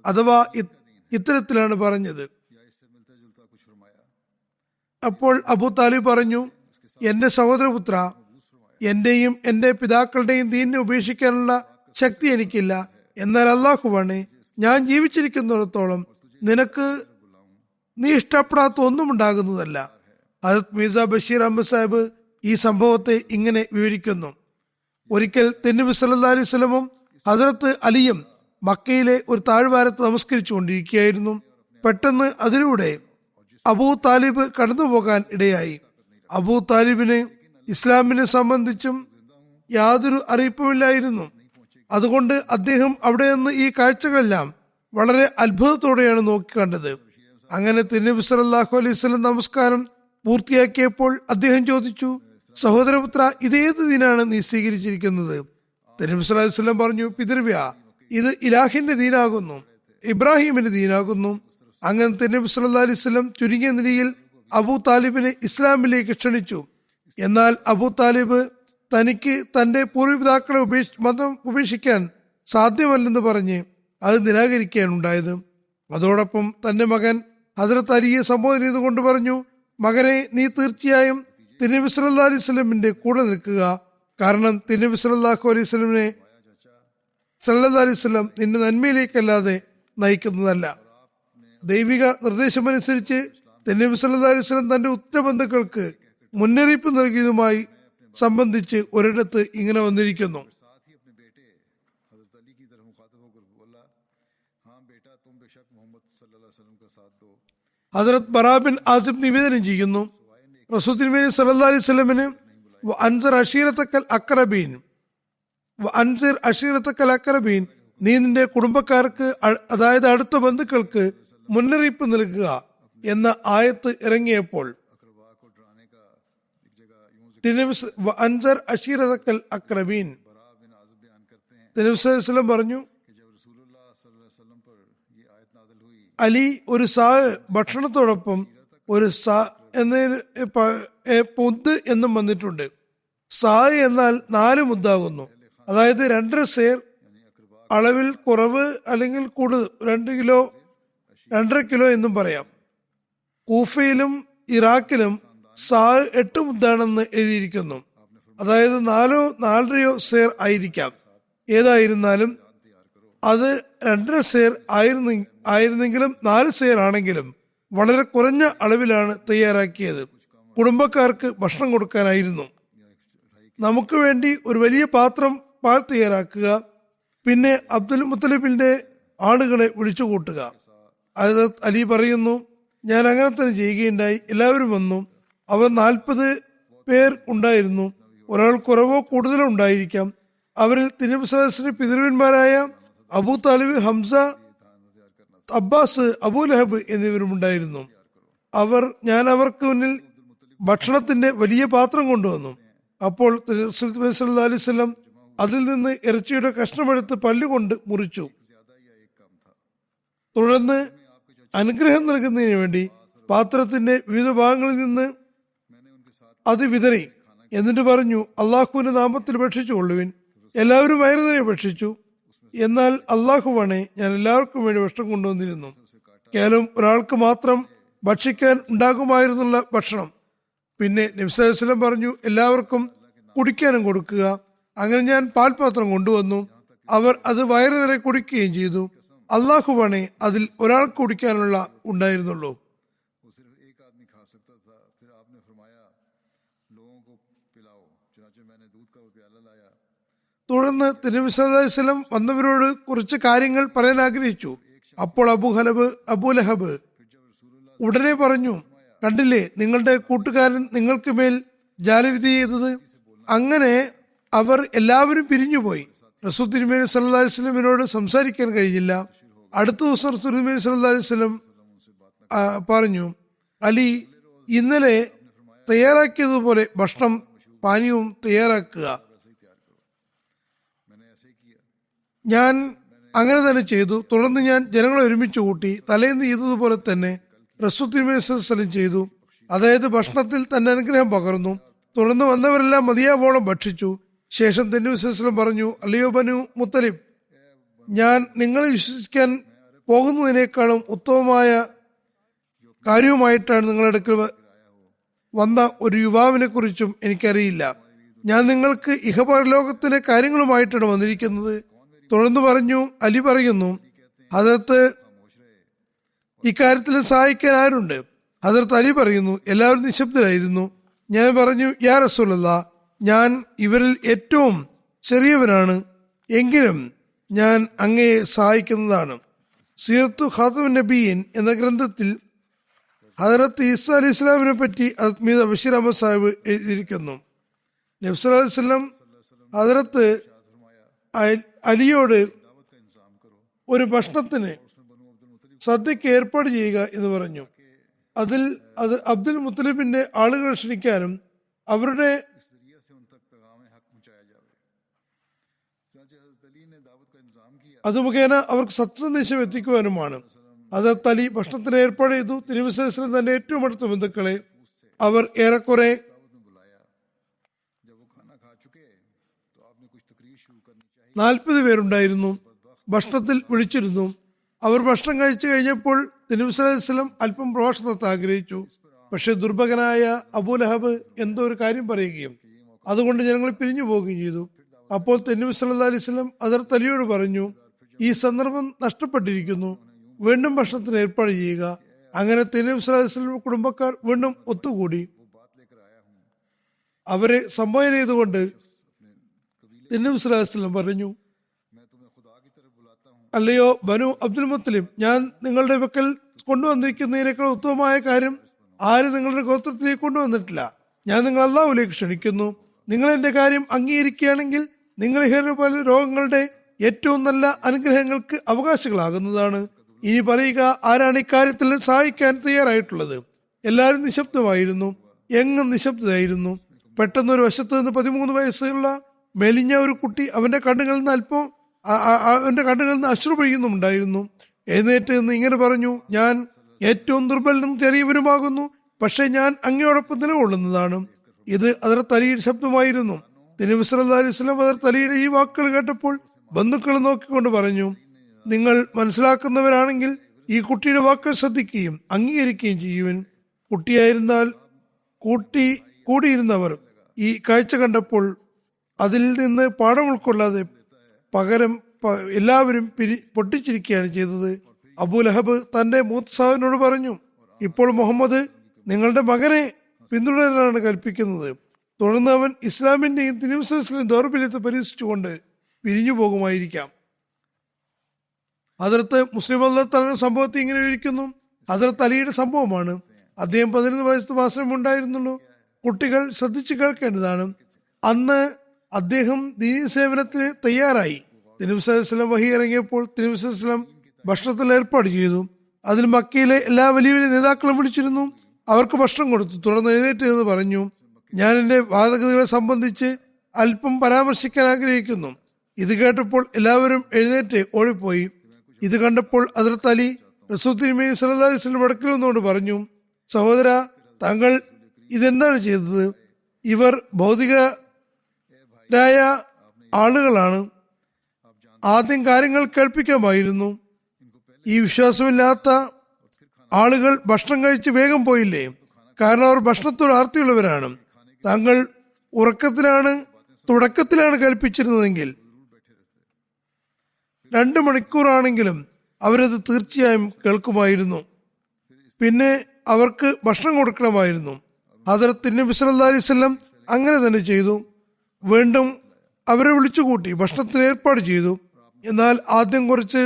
B: അഥവാ ഇത്തരത്തിലാണ് പറഞ്ഞത്. അപ്പോൾ അബൂ താലിബ് പറഞ്ഞു, എന്റെ സഹോദരപുത്ര, എന്റെയും എന്റെ പിതാക്കളുടെയും ദീനിനെ ഉപേക്ഷിക്കാനുള്ള ശക്തി എനിക്കില്ല. എന്നാൽ അള്ളാഹുവാണ്, ഞാൻ ജീവിച്ചിരിക്കുന്നിടത്തോളം നിനക്ക് നീ ഇഷ്ടപ്പെടാത്ത ഒന്നും ഉണ്ടാകുന്നതല്ല. ഹദരത്ത് മീർസ ബഷീർ അഹമ്മദ് സാഹിബ് ഈ സംഭവത്തെ ഇങ്ങനെ വിവരിക്കുന്നു. ഒരിക്കൽ തിരുനബി സല്ലല്ലാഹു അലൈഹി വസല്ലമും ഹസ്രത്ത് അലിയും മക്കയിലെ ഒരു താഴ്വാരത്ത് നമസ്കരിച്ചു കൊണ്ടിരിക്കുകയായിരുന്നു. പെട്ടെന്ന് അതിലൂടെ അബൂ താലിബ് കടന്നുപോകാൻ ഇടയായി. അബൂ താലിബിന് ഇസ്ലാമിനെ സംബന്ധിച്ചും യാതൊരു അറിയിപ്പുമില്ലായിരുന്നു. അതുകൊണ്ട് അദ്ദേഹം അവിടെ നിന്ന് ഈ കാഴ്ചകളെല്ലാം വളരെ അത്ഭുതത്തോടെയാണ് നോക്കിക്കണ്ടത്. അങ്ങനെ തിരുനബി സല്ലല്ലാഹു അലൈഹി വസല്ലം നമസ്കാരം പൂർത്തിയാക്കിയപ്പോൾ അദ്ദേഹം ചോദിച്ചു, സഹോദരപുത്ര, ഇതേത് ദീനാണ് നീ സ്വീകരിച്ചിരിക്കുന്നത്? തിരുനബി സല്ലല്ലാഹു അലൈഹി വസല്ലം പറഞ്ഞു, പിതൃവ്യ, ഇത് ഇലാഹിന്റെ ദീനാകുന്നു, ഇബ്രാഹിമിന്റെ ദീനാകുന്നു. അങ്ങനെ തിരുനബി സല്ലല്ലാഹു അലൈഹി വസല്ലം ചുരുങ്ങിയ നിലയിൽ അബൂ താലിബിനെ ഇസ്ലാമിലേക്ക് ക്ഷണിച്ചു. എന്നാൽ അബൂ താലിബ് തനിക്ക് തന്റെ പൂർവ്വപിതാക്കളെ മതം ഉപേക്ഷിക്കാൻ സാധ്യമല്ലെന്ന് പറഞ്ഞ് അത് നിരാകരിക്കുകയാണുണ്ടായത്. അതോടൊപ്പം തന്റെ മകൻ ഹസ്രത്ത് അലിയെ സംബോധന ചെയ്തുകൊണ്ട് പറഞ്ഞു, മകനെ, നീ തീർച്ചയായും തിരുനബി സല്ലല്ലാഹു അലൈഹി വസല്ലമിന്റെ കൂടെ നിൽക്കുക. കാരണം തിരുനബി സല്ലല്ലാഹു അലൈഹി വസല്ലം നിന്റെ നന്മയിലേക്കല്ലാതെ നയിക്കുന്നതല്ല. ദൈവിക നിർദ്ദേശമനുസരിച്ച് തിരുനബി സല്ലല്ലാഹു അലൈഹി വസല്ലം തന്റെ ഉറ്റബന്ധുക്കൾക്ക് മുന്നറിയിപ്പ് നൽകിയതുമായി സംബന്ധിച്ച് ഒരിടത്ത് ഇങ്ങനെ വന്നിരിക്കുന്നു. ഹദരത്ത് ബറാ ബിൻ ആസിബ് നിവേദനം ചെയ്യുന്നു, റസൂൽ തിരുമേനി സല്ലല്ലാഹു അലൈഹി വസല്ലമിന് അൻസിർ അഷീറത്തക്കൽ അഖറബീൻ, നീ നിന്റെ കുടുംബക്കാർക്ക്, അതായത് അടുത്ത ബന്ധുക്കൾക്ക് മുന്നറിയിപ്പ് നൽകുക എന്ന ആയത്ത് ഇറങ്ങിയപ്പോൾ അൻസർ അഷീറത്തക്കൽ അഖറബീൻ തിരുനബി സല്ലല്ലാഹു അലൈഹി വസല്ലം പറഞ്ഞു, അലി ഒരു സാ ഭക്ഷണത്തോടൊപ്പം ഒരു സാ എന്നതിന് മുദ് എന്നും വന്നിട്ടുണ്ട്. സാ എന്നാൽ 4 മുദ്ദാകുന്നു. അതായത് 2.5 സേർ, അളവിൽ കുറവ് അല്ലെങ്കിൽ കൂടുതൽ 2 കിലോ 2.5 കിലോ എന്നും പറയാം. കൂഫയിലും ഇറാഖിലും സാ 8 മുദ്ദാണെന്ന് എഴുതിയിരിക്കുന്നു. അതായത് 4-4.5 സേർ ആയിരിക്കാം. ഏതായിരുന്നാലും അത് 2.5 സേർ ആയിരുന്നെങ്കിലും 4 സേർ ആണെങ്കിലും വളരെ കുറഞ്ഞ അളവിലാണ് തയ്യാറാക്കിയത്. കുടുംബക്കാർക്ക് ഭക്ഷണം കൊടുക്കാനായിരുന്നു. നമുക്ക് വേണ്ടി ഒരു വലിയ പാത്രം പാൽ തയ്യാറാക്കുക, പിന്നെ അബ്ദുൽ മുത്തലിബിന്റെ ആളുകളെ വിളിച്ചു കൂട്ടുക. ഹദരത്ത് അലി പറയുന്നു, ഞാൻ അങ്ങനെ തന്നെ ചെയ്യുകയുണ്ടായി. എല്ലാവരും വന്നു. അവർ 40 പേർ ഉണ്ടായിരുന്നു. ഒരാൾ കുറവോ കൂടുതലോ ഉണ്ടായിരിക്കാം. അവരിൽ തിരുവനന്തപുരത്തിന്റെ പിതൃവന്മാരായ അബൂ താലിബ്, ഹംസ, അബ്ബാസ്, അബൂ ലഹബ് എന്നിവരും ഉണ്ടായിരുന്നു. ഞാൻ അവർക്ക് മുന്നിൽ ഭക്ഷണത്തിന്റെ വലിയ പാത്രം കൊണ്ടുവന്നു. അപ്പോൾ സല്ലല്ലാഹു അലൈഹി വസല്ലം അതിൽ നിന്ന് ഇറച്ചിയുടെ കഷ്ണമെടുത്ത് പല്ലുകൊണ്ട് മുറിച്ചു. തുടർന്ന് അനുഗ്രഹം നൽകുന്നതിന് വേണ്ടി പാത്രത്തിന്റെ വിവിധ ഭാഗങ്ങളിൽ നിന്ന് അത് വിതറി. എന്നിട്ട് പറഞ്ഞു, അള്ളാഹുവിന്റെ നാമത്തിൽ ഭക്ഷിച്ചുകൊള്ളുവിൻ. എല്ലാവരും വയറുനിറയെ ഭക്ഷിച്ചു. എന്നാൽ അള്ളാഹുവാണെ, ഞാൻ എല്ലാവർക്കും വേണ്ടി ഭക്ഷണം കൊണ്ടുവന്നിരുന്നു. കേവലം ഒരാൾക്ക് മാത്രം ഭക്ഷിക്കാൻ ഉണ്ടാകുമായിരുന്നുള്ള ഭക്ഷണം. പിന്നെ നബി സല്ലല്ലാഹു അലൈഹി വസല്ലം പറഞ്ഞു, എല്ലാവർക്കും കുടിക്കാനും കൊടുക്കുക. അങ്ങനെ ഞാൻ പാൽപാത്രം കൊണ്ടുവന്നു. അവർ അത് വയറുനിറയെ കുടിക്കുകയും ചെയ്തു. അള്ളാഹുവാണെ, അതിൽ ഒരാൾക്ക് കുടിക്കാനുള്ള ഉണ്ടായിരുന്നുള്ളൂ. തുടർന്ന് തിരുനബി സല്ലല്ലാഹു അലൈഹി വസല്ലം വന്നവരോട് കുറച്ച് കാര്യങ്ങൾ പറയാൻ ആഗ്രഹിച്ചു. അപ്പോൾ അബൂ ലഹബ് ഉടനെ പറഞ്ഞു, കണ്ടില്ലേ നിങ്ങളുടെ കൂട്ടുകാരൻ നിങ്ങൾക്ക് മേൽ ജാലവിധി ചെയ്തത്. അങ്ങനെ അവർ എല്ലാവരും പിരിഞ്ഞുപോയി. റസൂൽ തിരുമേനി സല്ലല്ലാഹു അലൈഹി വസല്ലമിനോട് സംസാരിക്കാൻ കഴിഞ്ഞില്ല. അടുത്ത ദിവസം റസൂൽ തിരുമേനി സല്ലല്ലാഹു അലൈഹി വസല്ലം പറഞ്ഞു, അലി, ഇന്നലെ തയ്യാറാക്കിയതുപോലെ ഭക്ഷണം പാനീയവും തയ്യാറാക്കുക. ഞാൻ അങ്ങനെ തന്നെ ചെയ്തു. തുടർന്ന് ഞാൻ ജനങ്ങളെ ഒരുമിച്ച് കൂട്ടി. തലേന്ന് ചെയ്തതുപോലെ തന്നെ റസൂൽ തിരുമേനി സല്ലല്ലാഹു അലൈഹി വസല്ലം ചെയ്തു. അതായത് ഭക്ഷണത്തിൽ തന്നെ അനുഗ്രഹം പകർന്നു. തുടർന്ന് വന്നവരെല്ലാം മതിയാവോളം ഭക്ഷിച്ചു. ശേഷം തിരുനബി സല്ലല്ലാഹു അലൈഹി വസല്ലം പറഞ്ഞു, അല്ലയോ ബനു മുത്തലിബ്, ഞാൻ നിങ്ങളെ വിശ്വസിക്കാൻ പോകുന്നതിനേക്കാളും ഉത്തമമായ കാര്യവുമായിട്ടാണ് നിങ്ങളുടെ അടുക്കൽ വന്ന ഒരു യുവാവിനെ കുറിച്ചും എനിക്കറിയില്ല. ഞാൻ നിങ്ങൾക്ക് ഇഹപരലോകത്തിന്റെ കാര്യങ്ങളുമായിട്ടാണ് വന്നിരിക്കുന്നത്. തുടർന്ന് പറഞ്ഞു, അലി പറയുന്നു, ഹദരത്ത് ഇക്കാര്യത്തിൽ സഹായിക്കാൻ ആരുണ്ട്? ഹദരത്ത് അലി പറയുന്നു, എല്ലാവരും നിശബ്ദരായിരുന്നു. ഞാൻ പറഞ്ഞു, യാ റസൂലല്ലാഹ്, ഞാൻ ഇവരിൽ ഏറ്റവും ചെറിയവനാണ്. എങ്കിലും ഞാൻ അങ്ങയെ സഹായിക്കുന്നതാണ്. സീറത്തു ഖാതമുൻ നബിയീൻ എന്ന ഗ്രന്ഥത്തിൽ ഹദരത്ത് ഈസ അലൈഹി ഇസ്ലാമിനെ പറ്റി മീർ ബഷീർ അഹമ്മദ് സാഹിബ് എഴുതിയിരിക്കുന്നു. നബി സല്ലല്ലാഹു അലൈഹി വസല്ലം ഹദരത്ത് അലിയോട് ഒരു ഭക്ഷണത്തിന് സദ്യക്ക് ഏർപ്പാട് ചെയ്യുക എന്ന് പറഞ്ഞു. അത് അബ്ദുൽ മുത്തലിബിന്റെ ആളുകളെ ക്ഷണിക്കാനും അവരുടെ അത് മുഖേന അവർക്ക് സത്യസന്ദേശം എത്തിക്കുവാനുമാണ്. ഹദരത്ത് അലി ഭക്ഷണത്തിന് ഏർപ്പാട് ചെയ്തു. തിരുനബി സല്ലല്ലാഹു അലൈഹി വസല്ലം തന്റെ ഏറ്റവും അടുത്ത ബന്ധുക്കളെ, അവർ ഏറെക്കുറെ 40 പേരുണ്ടായിരുന്നു, ഭക്ഷണത്തിൽ വിളിച്ചിരുന്നു. അവർ ഭക്ഷണം കഴിച്ചു കഴിഞ്ഞപ്പോൾ തിരുനബി സല്ലല്ലാഹു അലൈഹി വസല്ലം അല്പം പ്രഭാഷണം നടത്താൻ ആഗ്രഹിച്ചു. പക്ഷെ ദുർഭകനായ അബൂ ലഹബ് എന്തോ ഒരു കാര്യം പറയുകയും അതുകൊണ്ട് ജനങ്ങൾ പിരിഞ്ഞു പോവുകയും ചെയ്തു. അപ്പോൾ തിരുനബി സല്ലല്ലാഹു അലൈഹി വസല്ലം ഹദരത്ത് അലിയോട് പറഞ്ഞു, ഈ സന്ദർഭം നഷ്ടപ്പെട്ടിരിക്കുന്നു, വീണ്ടും ഭക്ഷണത്തിന് ഏർപ്പാട് ചെയ്യുക. അങ്ങനെ തിരുനബി സല്ലല്ലാഹു അലൈഹി വസല്ലം കുടുംബക്കാർ വീണ്ടും ഒത്തുകൂടി. അവരെ സംബോധന ചെയ്തുകൊണ്ട് തിരുനബി സല്ലല്ലാഹു അലൈഹി വസല്ലം പറഞ്ഞു, അല്ലയോ ബനു അബ്ദുൽ മുത്തലിബ്, ഞാൻ നിങ്ങളുടെ പക്കൽ കൊണ്ടുവന്നിരിക്കുന്നതിനേക്കാൾ ഉത്തമമായ കാര്യം ആരും നിങ്ങളുടെ ഗോത്രത്തിലേക്ക് കൊണ്ടുവന്നിട്ടില്ല. ഞാൻ നിങ്ങൾ അല്ലാഹുവിലേക്ക് ക്ഷണിക്കുന്നു. നിങ്ങൾ എന്റെ കാര്യം അംഗീകരിക്കുകയാണെങ്കിൽ നിങ്ങൾ പല രോഗങ്ങളുടെ ഏറ്റവും നല്ല അനുഗ്രഹങ്ങൾക്ക് അവകാശികളാകുന്നതാണ്. ഇനി പറയുക, ആരാണ് ഇക്കാര്യത്തിൽ സഹായിക്കാൻ തയ്യാറായിട്ടുള്ളത്? എല്ലാവരും നിശബ്ദമായിരുന്നു. എങ്ങും നിശബ്ദമായിരുന്നു. പെട്ടെന്നൊരു വശത്ത് നിന്ന് 13 വയസ്സുള്ള മെലിഞ്ഞ ഒരു കുട്ടി അവന്റെ കണ്ണുകളിൽ നിന്ന് അശ്രു പെയ്യുന്നുണ്ടായിരുന്നു. എഴുന്നേറ്റ് നിന്ന് ഇങ്ങനെ പറഞ്ഞു, ഞാൻ ഏറ്റവും ദുർബലനും ചെറിയവരുമാകുന്നു, പക്ഷെ ഞാൻ അങ്ങയോടൊപ്പം നിലകൊള്ളുന്നതാണ്. ഇത് ഹദരത്ത് അലിയുടെ ശബ്ദമായിരുന്നു. തിരുനബി സല്ലല്ലാഹു അലൈഹി വസല്ലം ഹദരത്ത് അലിയുടെ ഈ വാക്കുകൾ കേട്ടപ്പോൾ ബന്ധുക്കൾ നോക്കിക്കൊണ്ട് പറഞ്ഞു, നിങ്ങൾ മനസ്സിലാക്കുന്നവരാണെങ്കിൽ ഈ കുട്ടിയുടെ വാക്കുകൾ ശ്രദ്ധിക്കുകയും അംഗീകരിക്കുകയും ചെയ്യുവൻ. കുട്ടിയായിരുന്നാൽ കൂടിയിരുന്നവർ ഈ കാഴ്ച കണ്ടപ്പോൾ അതിൽ നിന്ന് പാഠം ഉൾക്കൊള്ളാതെ പകരം എല്ലാവരും പൊട്ടിച്ചിരിക്കുകയാണ് ചെയ്തത്. അബൂലഹബ് തന്റെ മൂത്ത സഹോദരനോട് പറഞ്ഞു, ഇപ്പോൾ മുഹമ്മദ് നിങ്ങളുടെ മകനെ പിന്തുടരാനാണ് കൽപ്പിക്കുന്നത്. തുടർന്ന് അവൻ ഇസ്ലാമിന്റെയും തിരുമുസ്ലിം ദൗർബല്യത്തെ പരീക്ഷിച്ചുകൊണ്ട് പിരിഞ്ഞു പോകുമായിരിക്കാം. ഹസ്രത്ത് മുസ്ലിം അല്ലാഹ് സംഭവത്തെ ഇങ്ങനെ വിവരിക്കുന്നു. ഹസ്രത്ത് അലിയുടെ സംഭവമാണ്. അദ്ദേഹം 11 വയസ്സ് മാത്രമേ ഉണ്ടായിരുന്നുള്ളൂ. കുട്ടികൾ ശ്രദ്ധിച്ചു കേൾക്കേണ്ടതാണ്. അന്ന് അദ്ദേഹം ദീനീ സേവനത്തിന് തയ്യാറായി. തിരുമുസ്ലിം വഹി ഇറങ്ങിയപ്പോൾ തിരുമുസ്ലിം ഭക്ഷണത്തിൽ ഏർപ്പാട് ചെയ്തു. അതിൽ മക്കയിലെ എല്ലാ വലിയ വലിയ നേതാക്കളും വിളിച്ചിരുന്നു. അവർക്ക് ഭക്ഷണം കൊടുത്തു. തുടർന്ന് എഴുന്നേറ്റ് എന്ന് പറഞ്ഞു, ഞാൻ എന്റെ വാദഗതികളെ സംബന്ധിച്ച് അല്പം പരാമർശിക്കാൻ ആഗ്രഹിക്കുന്നു. ഇത് കേട്ടപ്പോൾ എല്ലാവരും എഴുന്നേറ്റ് ഓടിപ്പോയി. ഇത് കണ്ടപ്പോൾ ഹസ്രത്ത് അലി റസൂൽ തിരുമേനി സല്ലല്ലാഹു അലൈഹി വസല്ലം അടുക്കൽ വന്നുകൊണ്ട് പറഞ്ഞു, സഹോദര, താങ്കൾ ഇതെന്താണ് ചെയ്തത്? ഇവർ ഭൗതികരായ ആളുകളാണ്. ആദ്യം കാര്യങ്ങൾ കേൾപ്പിക്കാമായിരുന്നു. ഈ വിശ്വാസമില്ലാത്ത ആളുകൾ ഭക്ഷണം കഴിച്ച് വേഗം പോയില്ലേ? കാരണം അവർ ഭക്ഷണത്തോട് ആർത്തിയുള്ളവരാണ്. താങ്കൾ തുടക്കത്തിലാണ് കേൾപ്പിച്ചിരുന്നതെങ്കിൽ 2 മണിക്കൂറാണെങ്കിലും അവരത് തീർച്ചയായും കേൾക്കുമായിരുന്നു. പിന്നെ അവർക്ക് ഭക്ഷണം കൊടുക്കണമായിരുന്നു. ഹദ്റത്ത് നബി സല്ലല്ലാഹു അലൈഹി വസല്ലം അങ്ങനെ തന്നെ ചെയ്തു. വീണ്ടും അവരെ വിളിച്ചുകൂട്ടി ഭക്ഷണത്തിന് ഏർപ്പാട് ചെയ്തു. എന്നാൽ ആദ്യം കുറച്ച്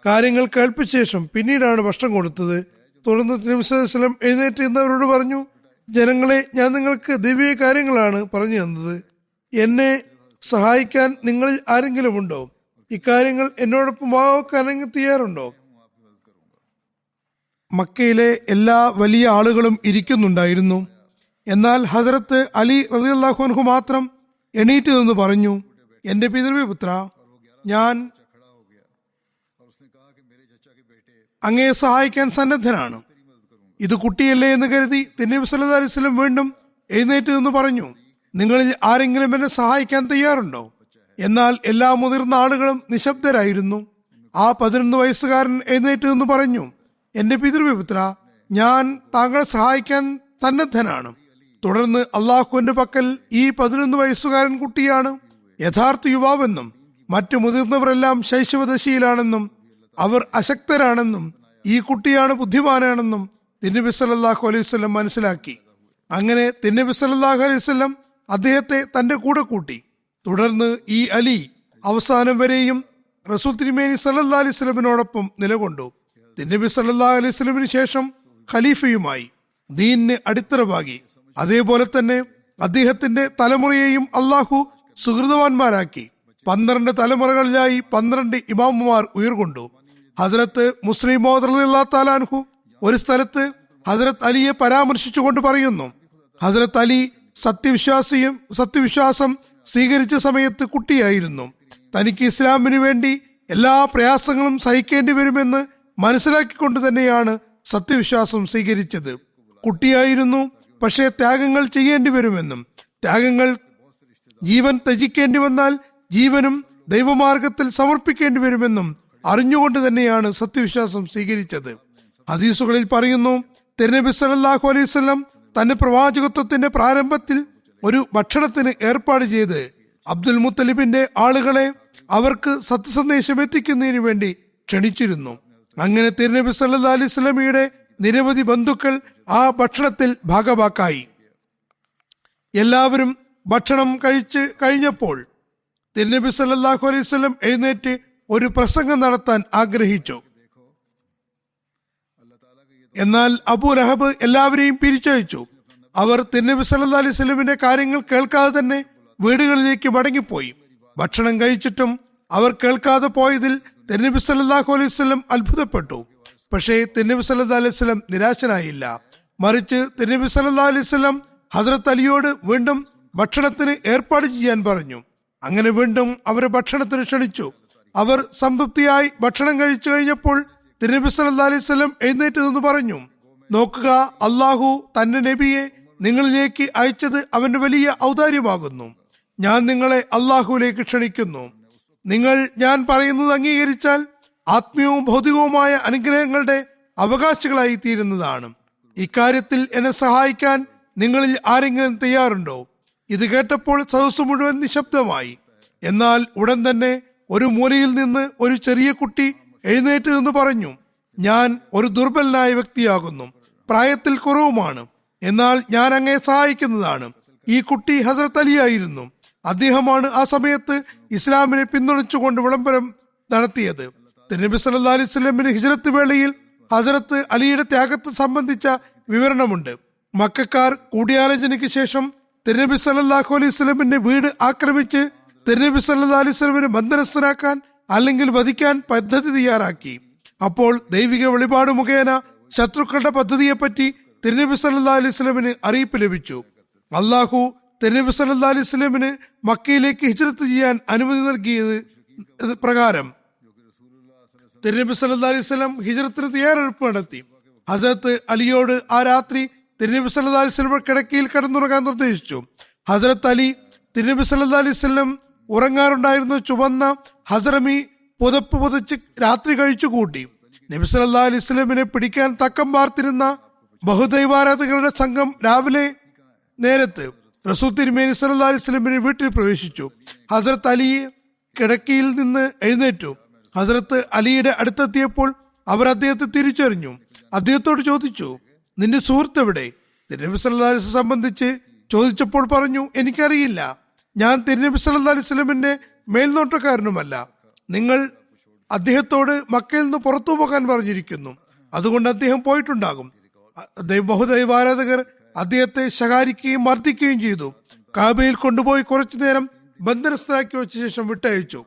B: കാര്യങ്ങൾ കേൾപ്പിച്ച ശേഷം പിന്നീടാണ് ഭക്ഷണം കൊടുത്തത്. തുടർന്ന് നബി സല്ലല്ലാഹു അലൈഹി വസല്ലം എഴുന്നേറ്റ് എന്നവരോട് പറഞ്ഞു, ജനങ്ങളെ, ഞാൻ നിങ്ങൾക്ക് ദൈവിക കാര്യങ്ങളാണ് പറഞ്ഞു തന്നത്. എന്നെ സഹായിക്കാൻ നിങ്ങളിൽ ആരെങ്കിലും ഉണ്ടോ? ഇക്കാര്യങ്ങൾ എന്നോടൊപ്പം വാക്കാനെങ്കിൽ തയ്യാറുണ്ടോ? മക്കയിലെ എല്ലാ വലിയ ആളുകളും ഇരിക്കുന്നുണ്ടായിരുന്നു. എന്നാൽ ഹസ്രത്ത് അലി റളിയല്ലാഹു അൻഹു മാത്രം എണീറ്റ് നിന്ന് പറഞ്ഞു, എന്റെ പിതൃപുത്ര, ഞാൻ അങ്ങയെ സഹായിക്കാൻ സന്നദ്ധനാണ്. ഇത് കുട്ടിയല്ലേ എന്ന് കരുതി നബി സല്ലല്ലാഹു അലൈഹി വസല്ലം വീണ്ടും എഴുന്നേറ്റ് നിന്ന് പറഞ്ഞു, നിങ്ങളിൽ ആരെങ്കിലും എന്നെ സഹായിക്കാൻ തയ്യാറുണ്ടോ? എന്നാൽ എല്ലാ മുതിർന്ന ആളുകളും നിശബ്ദരായിരുന്നു. ആ 11 വയസ്സുകാരൻ എഴുന്നേറ്റ് നിന്ന് പറഞ്ഞു, എന്റെ പിതൃപുത്ര, ഞാൻ താങ്കളെ സഹായിക്കാൻ സന്നദ്ധനാണ്. തുടർന്ന് അള്ളാഹുവിന്റെ പക്കൽ ഈ 11 വയസ്സുകാരൻ കുട്ടിയാണ് യഥാർത്ഥ യുവാവെന്നും മറ്റു മുതിർന്നവരെല്ലാം ശൈശവദശയിലാണെന്നും അവർ അശക്തരാണെന്നും ഈ കുട്ടിയാണ് ബുദ്ധിമാനാണെന്നും തിരുനബി സല്ലല്ലാഹു അലൈഹി വസല്ലം മനസ്സിലാക്കി. അങ്ങനെ തിരുനബി സല്ലല്ലാഹു അലൈഹി വസല്ലം അദ്ദേഹത്തെ തന്റെ കൂടെ കൂട്ടി. തുടർന്ന് ഈ അലി അവസാനം വരെയും റസൂൽ തിരുമേനി സല്ലല്ലാഹു അലൈഹി വസല്ലമിനോടൊപ്പം നിലകൊണ്ടു. തിരുനബി സല്ലല്ലാഹു അലൈഹി വസല്ലമിന് ശേഷം ഖലീഫയുമായി ദീനിന് അടിത്തറവാകി. അതേപോലെ തന്നെ അദ്ദേഹത്തിന്റെ തലമുറയെയും അള്ളാഹു സുഹൃതവാന്മാരാക്കി. 12 തലമുറകളിലായി 12 ഇമാമുമാർ ഉയർകൊണ്ടു. ഹസ്രത്ത് മുസ്ലിം മൗഊദ് റളിയല്ലാഹു തആല അൻഹു ഒരു സ്ഥലത്ത് ഹസ്രത്ത് അലിയെ പരാമർശിച്ചുകൊണ്ട് പറയുന്നു, ഹസ്രത്ത് അലി സത്യവിശ്വാസം സ്വീകരിച്ച സമയത്ത് കുട്ടിയായിരുന്നു. തനിക്ക് ഇസ്ലാമിന് വേണ്ടി എല്ലാ പ്രയാസങ്ങളും സഹിക്കേണ്ടി വരുമെന്ന് മനസ്സിലാക്കിക്കൊണ്ട് തന്നെയാണ് സത്യവിശ്വാസം സ്വീകരിച്ചത്. കുട്ടിയായിരുന്നു, പക്ഷേ ത്യാഗങ്ങൾ ചെയ്യേണ്ടി വരുമെന്നും ജീവൻ ത്യജിക്കേണ്ടി വന്നാൽ ജീവനും ദൈവമാർഗത്തിൽ സമർപ്പിക്കേണ്ടി വരുമെന്നും അറിഞ്ഞുകൊണ്ട് തന്നെയാണ് സത്യവിശ്വാസം സ്വീകരിച്ചത്. ഹദീസുകളിൽ പറയുന്നു, തിരുനബി സല്ലല്ലാഹു അലൈഹി വസല്ലം തന്റെ പ്രവാചകത്വത്തിന്റെ പ്രാരംഭത്തിൽ ഒരു ഭക്ഷണത്തിന് ഏർപ്പാട് ചെയ്ത് അബ്ദുൽ മുത്തലിബിന്റെ ആളുകളെ അവർക്ക് സത്യസന്ദേശം എത്തിക്കുന്നതിന് വേണ്ടി ക്ഷണിച്ചിരുന്നു. അങ്ങനെ തിരുനബി സല്ലല്ലാഹു അലൈഹി വസല്ലമയുടെ നിരവധി ബന്ധുക്കൾ ആ ഭക്ഷണത്തിൽ ഭാഗവാക്കായി. എല്ലാവരും ഭക്ഷണം കഴിച്ച് കഴിഞ്ഞപ്പോൾ തിരുനബി സല്ലല്ലാഹു അലൈഹി വസല്ലം എഴുന്നേറ്റ് ഒരു പ്രസംഗം നടത്താൻ ആഗ്രഹിച്ചു. എന്നാൽ അബൂ ലഹബ് എല്ലാവരെയും പിരിച്ചയച്ചു. അവർ തിരുനബി സല്ലല്ലാഹു അലൈഹി വസല്ലമിന്റെ കാര്യങ്ങൾ കേൾക്കാതെ തന്നെ വീടുകളിലേക്ക് മടങ്ങിപ്പോയി. ഭക്ഷണം കഴിച്ചിട്ടും അവർ കേൾക്കാതെ പോയതിൽ തിരുനബി സല്ലല്ലാഹു അലൈഹി വസല്ലം അത്ഭുതപ്പെട്ടു. പക്ഷേ തിരുനബി സല്ലല്ലാഹു അലൈഹി വസല്ലം നിരാശനായില്ല. മറിച്ച് തിരുനബി സല്ലല്ലാഹു അലൈഹി വസല്ലം ഹസ്രത്ത് അലിയോട് വീണ്ടും ഭക്ഷണത്തിന് ഏർപ്പാട് ചെയ്യാൻ പറഞ്ഞു. അങ്ങനെ വീണ്ടും അവരെ ഭക്ഷണത്തിന് ക്ഷണിച്ചു. അവർ സംതൃപ്തിയായി ഭക്ഷണം കഴിച്ചു കഴിഞ്ഞപ്പോൾ തിരുനബി സല്ലല്ലാഹു അലൈഹി വസല്ലം എഴുന്നേറ്റ് നിന്ന് പറഞ്ഞു, നോക്കുക, അള്ളാഹു തന്റെ നബിയെ നിങ്ങളിലേക്ക് അയച്ചത് അവന്റെ വലിയ ഔദാര്യമാകുന്നു. ഞാൻ നിങ്ങളെ അള്ളാഹുവിലേക്ക് ക്ഷണിക്കുന്നു. നിങ്ങൾ ഞാൻ പറയുന്നത് അംഗീകരിച്ചാൽ ആത്മീയവും ഭൗതികവുമായ അനുഗ്രഹങ്ങളുടെ അവകാശികളായി തീരുന്നതാണ്. ഇക്കാര്യത്തിൽ എന്നെ സഹായിക്കാൻ നിങ്ങളിൽ ആരെങ്കിലും തയ്യാറുണ്ടോ? ഇത് കേട്ടപ്പോൾ സദസ്സ് മുഴുവൻ നിശബ്ദമായി. എന്നാൽ ഉടൻ തന്നെ ഒരു മൂലയിൽ നിന്ന് ഒരു ചെറിയ കുട്ടി എഴുന്നേറ്റ് നിന്ന് പറഞ്ഞു, ഞാൻ ഒരു ദുർബലനായ വ്യക്തിയാകുന്നു, പ്രായത്തിൽ കുറവുമാണ്, എന്നാൽ ഞാൻ അങ്ങയെ സഹായിക്കുന്നതാണ്. ഈ കുട്ടി ഹസ്രത്ത് അലി ആയിരുന്നു. അദ്ദേഹമാണ് ആ സമയത്ത് ഇസ്ലാമിനെ പിന്തുണച്ചുകൊണ്ട് വിളംബരം നടത്തിയത്. തിരുനബി സല്ലല്ലാഹു അലൈഹി വസല്ലമിന് ഹിജ്റത്ത് വേളയിൽ ഹസ്രത്ത് അലിയുടെ ത്യാഗത്തെ സംബന്ധിച്ച വിവരണമുണ്ട്. മക്കക്കാർ കൂടിയാലോചനയ്ക്ക് ശേഷം തിരുനബി സല്ലല്ലാഹു അലൈഹി വസല്ലമിന്റെ വീട് ആക്രമിച്ച് തിരുനബി സല്ലല്ലാഹു അലൈഹി വസല്ലമിനെ ബന്ധനസ്ഥനാക്കാൻ അല്ലെങ്കിൽ വധിക്കാൻ പദ്ധതി തയ്യാറാക്കി. അപ്പോൾ ദൈവിക വെളിപാട് മുഖേന ശത്രുക്കളുടെ പദ്ധതിയെപ്പറ്റി തിരുനബി സല്ലല്ലാഹു അലൈഹി വസല്ലമിന് അറിയിപ്പ് ലഭിച്ചു. അള്ളാഹു തിരുനബി സല്ലല്ലാഹു അലൈഹി വസല്ലമിന് മക്കയിലേക്ക് ഹിജ്റത്ത് ചെയ്യാൻ അനുമതി നൽകിയത് പ്രകാരം തിരുനബി സല്ലല്ലാഹു അലൈഹി വസല്ലം ഹിജ്റത്തിന് തയ്യാറെടുപ്പ് നടത്തി. ഹസ്രത്ത് അലിയോട് ആ രാത്രി തിരുനബി സല്ലല്ലാഹു അലൈഹി വസല്ലം കിടക്കയിൽ കിടന്നുറങ്ങാൻ നിർദ്ദേശിച്ചു. ഹസ്രത്ത് അലി തിരുനബി സല്ലല്ലാഹു അലൈഹി വസല്ലം ഉറങ്ങാറുണ്ടായിരുന്ന ചുവന്ന ഹസ്രമി പുതപ്പ് പുതച്ച് രാത്രി കഴിച്ചു കൂട്ടി. നബി സല്ലല്ലാഹു അലൈഹി വസല്ലമിനെ പിടിക്കാൻ തക്കം പാർത്തിരുന്ന ബഹുദൈവാരാധകരുടെ സംഘം രാവിലെ നേരത്ത് റസൂൽ തിരുമേനി സല്ലല്ലാഹു അലൈഹി വസല്ലമിന്റെ വീട്ടിൽ പ്രവേശിച്ചു. ഹസ്രത്ത് അലി കിടക്കയിൽ നിന്ന് എഴുന്നേറ്റു. ഹസ്രത്ത് അലിയുടെ അടുത്തെത്തിയപ്പോൾ അവർ അദ്ദേഹത്തെ തിരിച്ചറിഞ്ഞു. അദ്ദേഹത്തോട് ചോദിച്ചു, നിന്റെ സുഹൃത്ത് എവിടെ? തിരുനബി സല്ലല്ലാഹു അലൈഹി വസല്ലം സംബന്ധിച്ച് ചോദിച്ചപ്പോൾ പറഞ്ഞു, എനിക്കറിയില്ല, ഞാൻ തിരുനബി സല്ലല്ലാഹു അലൈഹി വസല്ലമിന്റെ മേൽനോട്ടക്കാരനുമല്ല. നിങ്ങൾ അദ്ദേഹത്തോട് മക്കയിൽ നിന്ന് പുറത്തു പോകാൻ പറഞ്ഞിരിക്കുന്നു, അതുകൊണ്ട് അദ്ദേഹം പോയിട്ടുണ്ടാകും. ബഹുദൈവാരാധകർ അദ്ദേഹത്തെ ശകാരിക്കുകയും മർദ്ദിക്കുകയും ചെയ്തു. കാബയിൽ കൊണ്ടുപോയി കുറച്ചു നേരം ബന്ധനസ്ഥരാക്കി വെച്ച ശേഷം വിട്ടയച്ചു.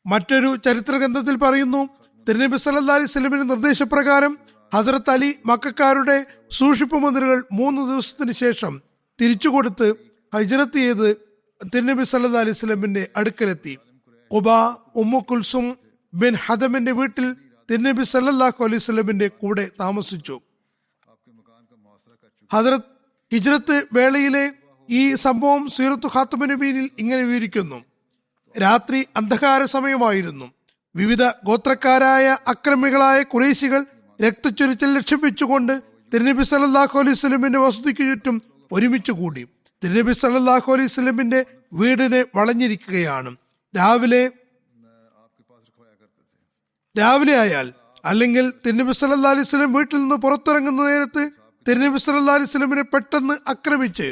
B: മറ്റൊരു ചരിത്ര ഗ്രന്ഥത്തിൽ പറയുന്നു, തിരുനബി സല്ലല്ലാഹു അലൈഹി വസല്ലമിന്റെ നിർദ്ദേശപ്രകാരം ഹസ്രത്ത് അലി മക്കക്കാരുടെ സൂക്ഷിപ്പ് മുദ്രകൾ 3 ദിവസത്തിന് ശേഷം തിരിച്ചുകൊടുത്ത് ഹിജ്റത്ത് ചെയ്ത് തിരുനബി സല്ലല്ലാഹു അലൈഹി വസല്ലമിന്റെ അടുക്കലെത്തി. ഖുബ ഉമ്മു കുൽസും ബിൻ ഹദമിന്റെ വീട്ടിൽ തിരുനബി സല്ലല്ലാഹു അലൈഹി വസല്ലമിന്റെ കൂടെ താമസിച്ചു. ഹസ്രത്ത് ഹിജ്റത്ത് വേളയിലെ ഈ സംഭവം സീറത്തു ഖാത്തമുൻ നബിയിൽ ഇങ്ങനെ വിവരിക്കുന്നു. രാത്രി അന്ധകാര സമയമായിരുന്നു. വിവിധ ഗോത്രക്കാരായ അക്രമികളായ ഖുറൈശികൾ രക്തച്ചൊരിച്ചിൽ ലക്ഷ്യം വെച്ചുകൊണ്ട് തിരുനബി സല്ലല്ലാഹു അലൈഹി വസല്ലമിന്റെ വസതിക്ക് ചുറ്റും ഒരുമിച്ച് കൂടി. തിരുനബി സല്ലല്ലാഹു അലൈഹി വസല്ലമിന്റെ വീടിനെ വളഞ്ഞിരിക്കുകയാണ്. രാവിലെ ആയാൽ അല്ലെങ്കിൽ തിരുനബി സല്ലല്ലാഹു അലൈഹി വസല്ലം വീട്ടിൽ നിന്ന് പുറത്തിറങ്ങുന്ന നേരത്ത് തിരുനബി സല്ലല്ലാഹു അലൈഹി വസല്ലമിനെ പെട്ടെന്ന് ആക്രമിച്ച്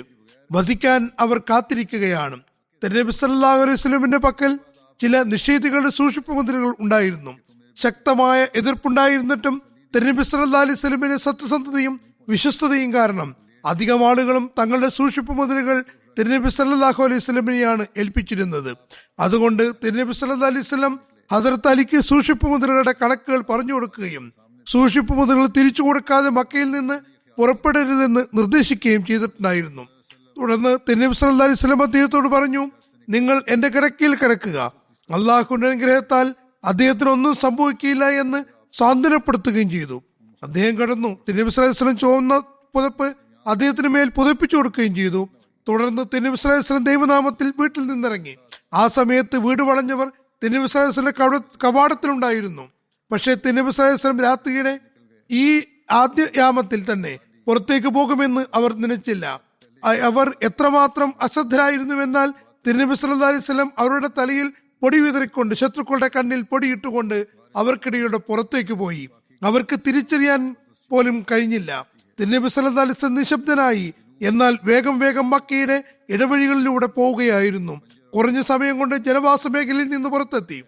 B: വധിക്കാൻ അവർ കാത്തിരിക്കുകയാണ്. തിരുനബി സല്ലല്ലാഹു അലൈഹി വസല്ലമിന്റെ പക്കൽ ചില നിഷേധികളുടെ സൂക്ഷിപ്പ് മുദ്രകൾ ഉണ്ടായിരുന്നു. ശക്തമായ എതിർപ്പുണ്ടായിരുന്നിട്ടും തിരുനബി സല്ലല്ലാഹു അലൈഹി വസല്ലമിന്റെ സത്യസന്ധതയും വിശ്വസ്തതയും കാരണം അധികം ആളുകളും തങ്ങളുടെ സൂക്ഷിപ്പ് മുദ്രകൾ തിരുനബി സല്ലല്ലാഹു അലൈഹി വസല്ലമിനെയാണ് ഏൽപ്പിച്ചിരുന്നത്. അതുകൊണ്ട് തിരുനബി സല്ലല്ലാഹു അലൈഹി വസല്ലം ഹസ്രത്ത് അലിക്ക് സൂക്ഷിപ്പ് മുദ്രകളുടെ കണക്കുകൾ പറഞ്ഞു കൊടുക്കുകയും സൂക്ഷിപ്പ് മുദ്രകൾ തിരിച്ചു കൊടുക്കാതെ മക്കയിൽ നിന്ന് പുറപ്പെടരുതെന്ന് നിർദ്ദേശിക്കുകയും ചെയ്തിട്ടുണ്ടായിരുന്നു. തുടർന്ന് തിരുനബി സല്ലല്ലാഹു അലൈഹി വസല്ലം അദ്ദേഹത്തോട് പറഞ്ഞു, നിങ്ങൾ എന്റെ കിടക്കയിൽ കിടക്കുക, അള്ളാഹുവിന്റെ അനുഗ്രഹത്താൽ അദ്ദേഹത്തിന് ഒന്നും സംഭവിക്കില്ല എന്ന് സാന്ത്വനപ്പെടുത്തുകയും ചെയ്തു. അദ്ദേഹം കിടന്നു. തിരുനബി സല്ലല്ലാഹു അലൈഹി വസല്ലം ചുവന്ന പുതപ്പ് അദ്ദേഹത്തിന് മേൽ പുതപ്പിച്ചു കൊടുക്കുകയും ചെയ്തു. തുടർന്ന് തിരുനബി സല്ലല്ലാഹു അലൈഹി വസല്ലം ദൈവനാമത്തിൽ വീട്ടിൽ നിന്നിറങ്ങി. ആ സമയത്ത് വീട് വളഞ്ഞവർ തിരുനബി സല്ലല്ലാഹു അലൈഹി വസല്ലം കവാടത്തിലുണ്ടായിരുന്നു. പക്ഷേ തിരുനബി സല്ലല്ലാഹു അലൈഹി വസല്ലം രാത്രിയുടെ ഈ ആദ്യ യാമത്തിൽ തന്നെ പുറത്തേക്ക് പോകുമെന്ന് അവർ നനച്ചില്ല. അവർ എത്രമാത്രം അശ്രദ്ധരായിരുന്നുവെന്നാൽ തിരുനബി സല്ലല്ലാഹു അലൈഹി വസല്ലം അവരുടെ തലയിൽ പൊടി വിതറിക്കൊണ്ട് ശത്രുക്കളുടെ കണ്ണിൽ പൊടിയിട്ടുകൊണ്ട് അവർക്കിടയുടെ പുറത്തേക്ക് പോയി. അവർക്ക് തിരിച്ചറിയാൻ പോലും കഴിഞ്ഞില്ല. തിരുനബി സല്ലല്ലാഹു അലൈഹി വസല്ലം നിശബ്ദനായി, എന്നാൽ വേഗം വേഗം മക്കയുടെ ഇടവഴികളിലൂടെ പോവുകയായിരുന്നു. കുറഞ്ഞ സമയം കൊണ്ട് ജനവാസ മേഖലയിൽ നിന്ന് പുറത്തെത്തി.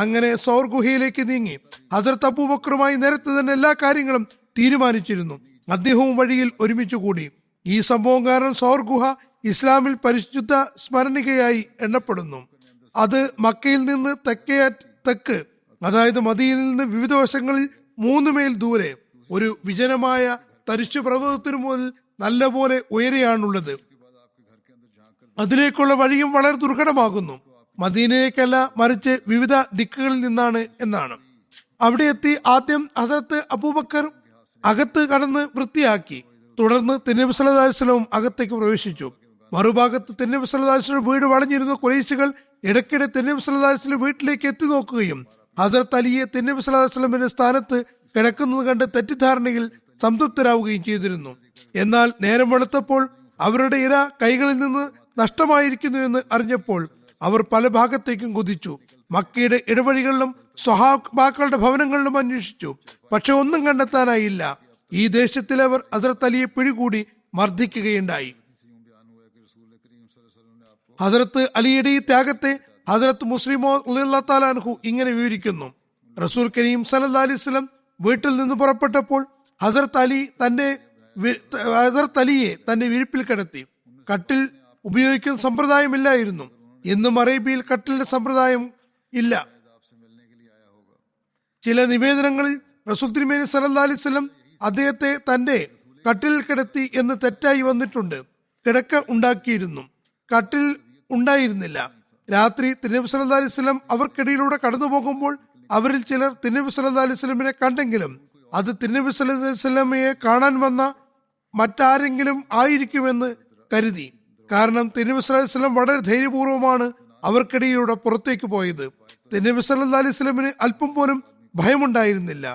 B: അങ്ങനെ സൗർ ഗുഹയിലേക്ക് നീങ്ങി. ഹസ്രത്ത് അബൂബക്കറുമായി നേരത്തെ തന്നെ എല്ലാ കാര്യങ്ങളും തീരുമാനിച്ചിരുന്നു. അദ്ദേഹവും വഴിയിൽ ഒരുമിച്ച് കൂടി. ഈ സംഭവം കാരണം സൗർ ഗുഹ ഇസ്ലാമിൽ പരിശുദ്ധ സ്മരണികയായി എണ്ണപ്പെടുന്നു. അത് മക്കയിൽ നിന്ന് തെക്ക്, അതായത് മദീനയിൽ നിന്ന് വിവിധ വശങ്ങളിൽ 3 മൈൽ ദൂരെ ഒരു വിജനമായ തരിശു പർവ്വതത്തിനു മുതൽ നല്ലപോലെ ഉയരെയാണുള്ളത്. അതിലേക്കുള്ള വഴിയും വളരെ ദുർഘടമാകുന്നു. മദീനയിലേക്കല്ല, മറിച്ച് വിവിധ ദിക്കുകളിൽ നിന്നാണ് എന്നാണ്. അവിടെ എത്തി ആദ്യം ഹസ്രത്ത് അബൂബക്കർ അകത്ത് കടന്ന് വൃത്തിയാക്കി. തുടർന്ന് തിരുനബി സല്ലല്ലാഹു അലൈഹി വസല്ലം അകത്തേക്ക് പ്രവേശിച്ചു. മറുഭാഗത്ത് തിരുനബി സല്ലല്ലാഹു അലൈഹി വസല്ലം വീട് വളഞ്ഞിരുന്ന ഖുറൈശികൾ ഇടയ്ക്കിടെ തിരുനബി സല്ലല്ലാഹു അലൈഹി വസല്ലം വീട്ടിലേക്ക് എത്തി നോക്കുകയും ഹസരത്ത് അലിയെ തിരുനബി സല്ലല്ലാഹു അലൈഹി വസല്ലമിന്റെ സ്ഥാനത്ത് കിടക്കുന്നത് കണ്ട് തെറ്റിദ്ധാരണയിൽ സംതൃപ്തരാവുകയും ചെയ്തിരുന്നു. എന്നാൽ നേരം വെളുത്തപ്പോൾ അവരുടെ ഇര കൈകളിൽ നിന്ന് നഷ്ടമായിരിക്കുന്നു എന്ന് അറിഞ്ഞപ്പോൾ അവർ പല ഭാഗത്തേക്കും കുതിച്ചു. മക്കയുടെ ഇടവഴികളിലും സ്വഹാബാക്കളുടെ ഭവനങ്ങളിലും അന്വേഷിച്ചു. പക്ഷെ ഒന്നും കണ്ടെത്താനായില്ല. ഈ ദേഷ്യത്തിൽ അവർ ഹസരത്ത് അലിയെ പിടികൂടി മർദ്ദിക്കുകയുണ്ടായി. ഹസരത്ത് അലിയുടെ ഈ ത്യാഗത്തെ ഹസരത്ത് മുസ്ലിമോ റളിയല്ലാഹു തആല അൻഹു ഇങ്ങനെ വിവരിക്കുന്നു. റസൂൽ കരീം സല്ലല്ലാഹു അലൈഹി വസല്ലം വീട്ടിൽ നിന്ന് പുറപ്പെട്ടപ്പോൾ ഹസരത്ത് അലിയെ തന്റെ വിരിപ്പിൽ കിടത്തി. കട്ടിൽ ഉപയോഗിക്കുന്ന സമ്പ്രദായമില്ലായിരുന്നു. ഇന്നും അറേബ്യയിൽ കട്ടിലിന്റെ സമ്പ്രദായം ഇല്ല. ചില നിവേദനങ്ങളിൽ റസൂൽ തിരുമേനി സല്ലല്ലാഹു അലൈഹി വസല്ലം അദ്ദേഹത്തെ തന്റെ കട്ടിലിൽ കിടത്തി എന്ന് തെറ്റായി വന്നിട്ടുണ്ട്. കിടക്ക ഉണ്ടാക്കിയിരുന്നു, കട്ടിൽ ഉണ്ടായിരുന്നില്ല. രാത്രി തിരുനബി സല്ലല്ലാഹു അലൈഹി വസല്ലം അവർക്കിടയിലൂടെ കടന്നു പോകുമ്പോൾ അവരിൽ ചിലർ തിരുനബി സല്ലല്ലാഹു അലൈഹി വസല്ലമിനെ കണ്ടെങ്കിലും അത് തിരുനബി സല്ലല്ലാഹു അലൈഹി വസല്ലമയെ കാണാൻ വന്ന മറ്റാരെങ്കിലും ആയിരിക്കുമെന്ന് കരുതി. കാരണം തിരുനബി സല്ലല്ലാഹു അലൈഹി വസല്ലം വളരെ ധൈര്യപൂർവ്വമാണ് അവർക്കിടയിലൂടെ പുറത്തേക്ക് പോയത്. തിരുനബി സല്ലല്ലാഹു അലൈഹി വസല്ലമിന് അല്പം പോലും ഭയമുണ്ടായിരുന്നില്ല.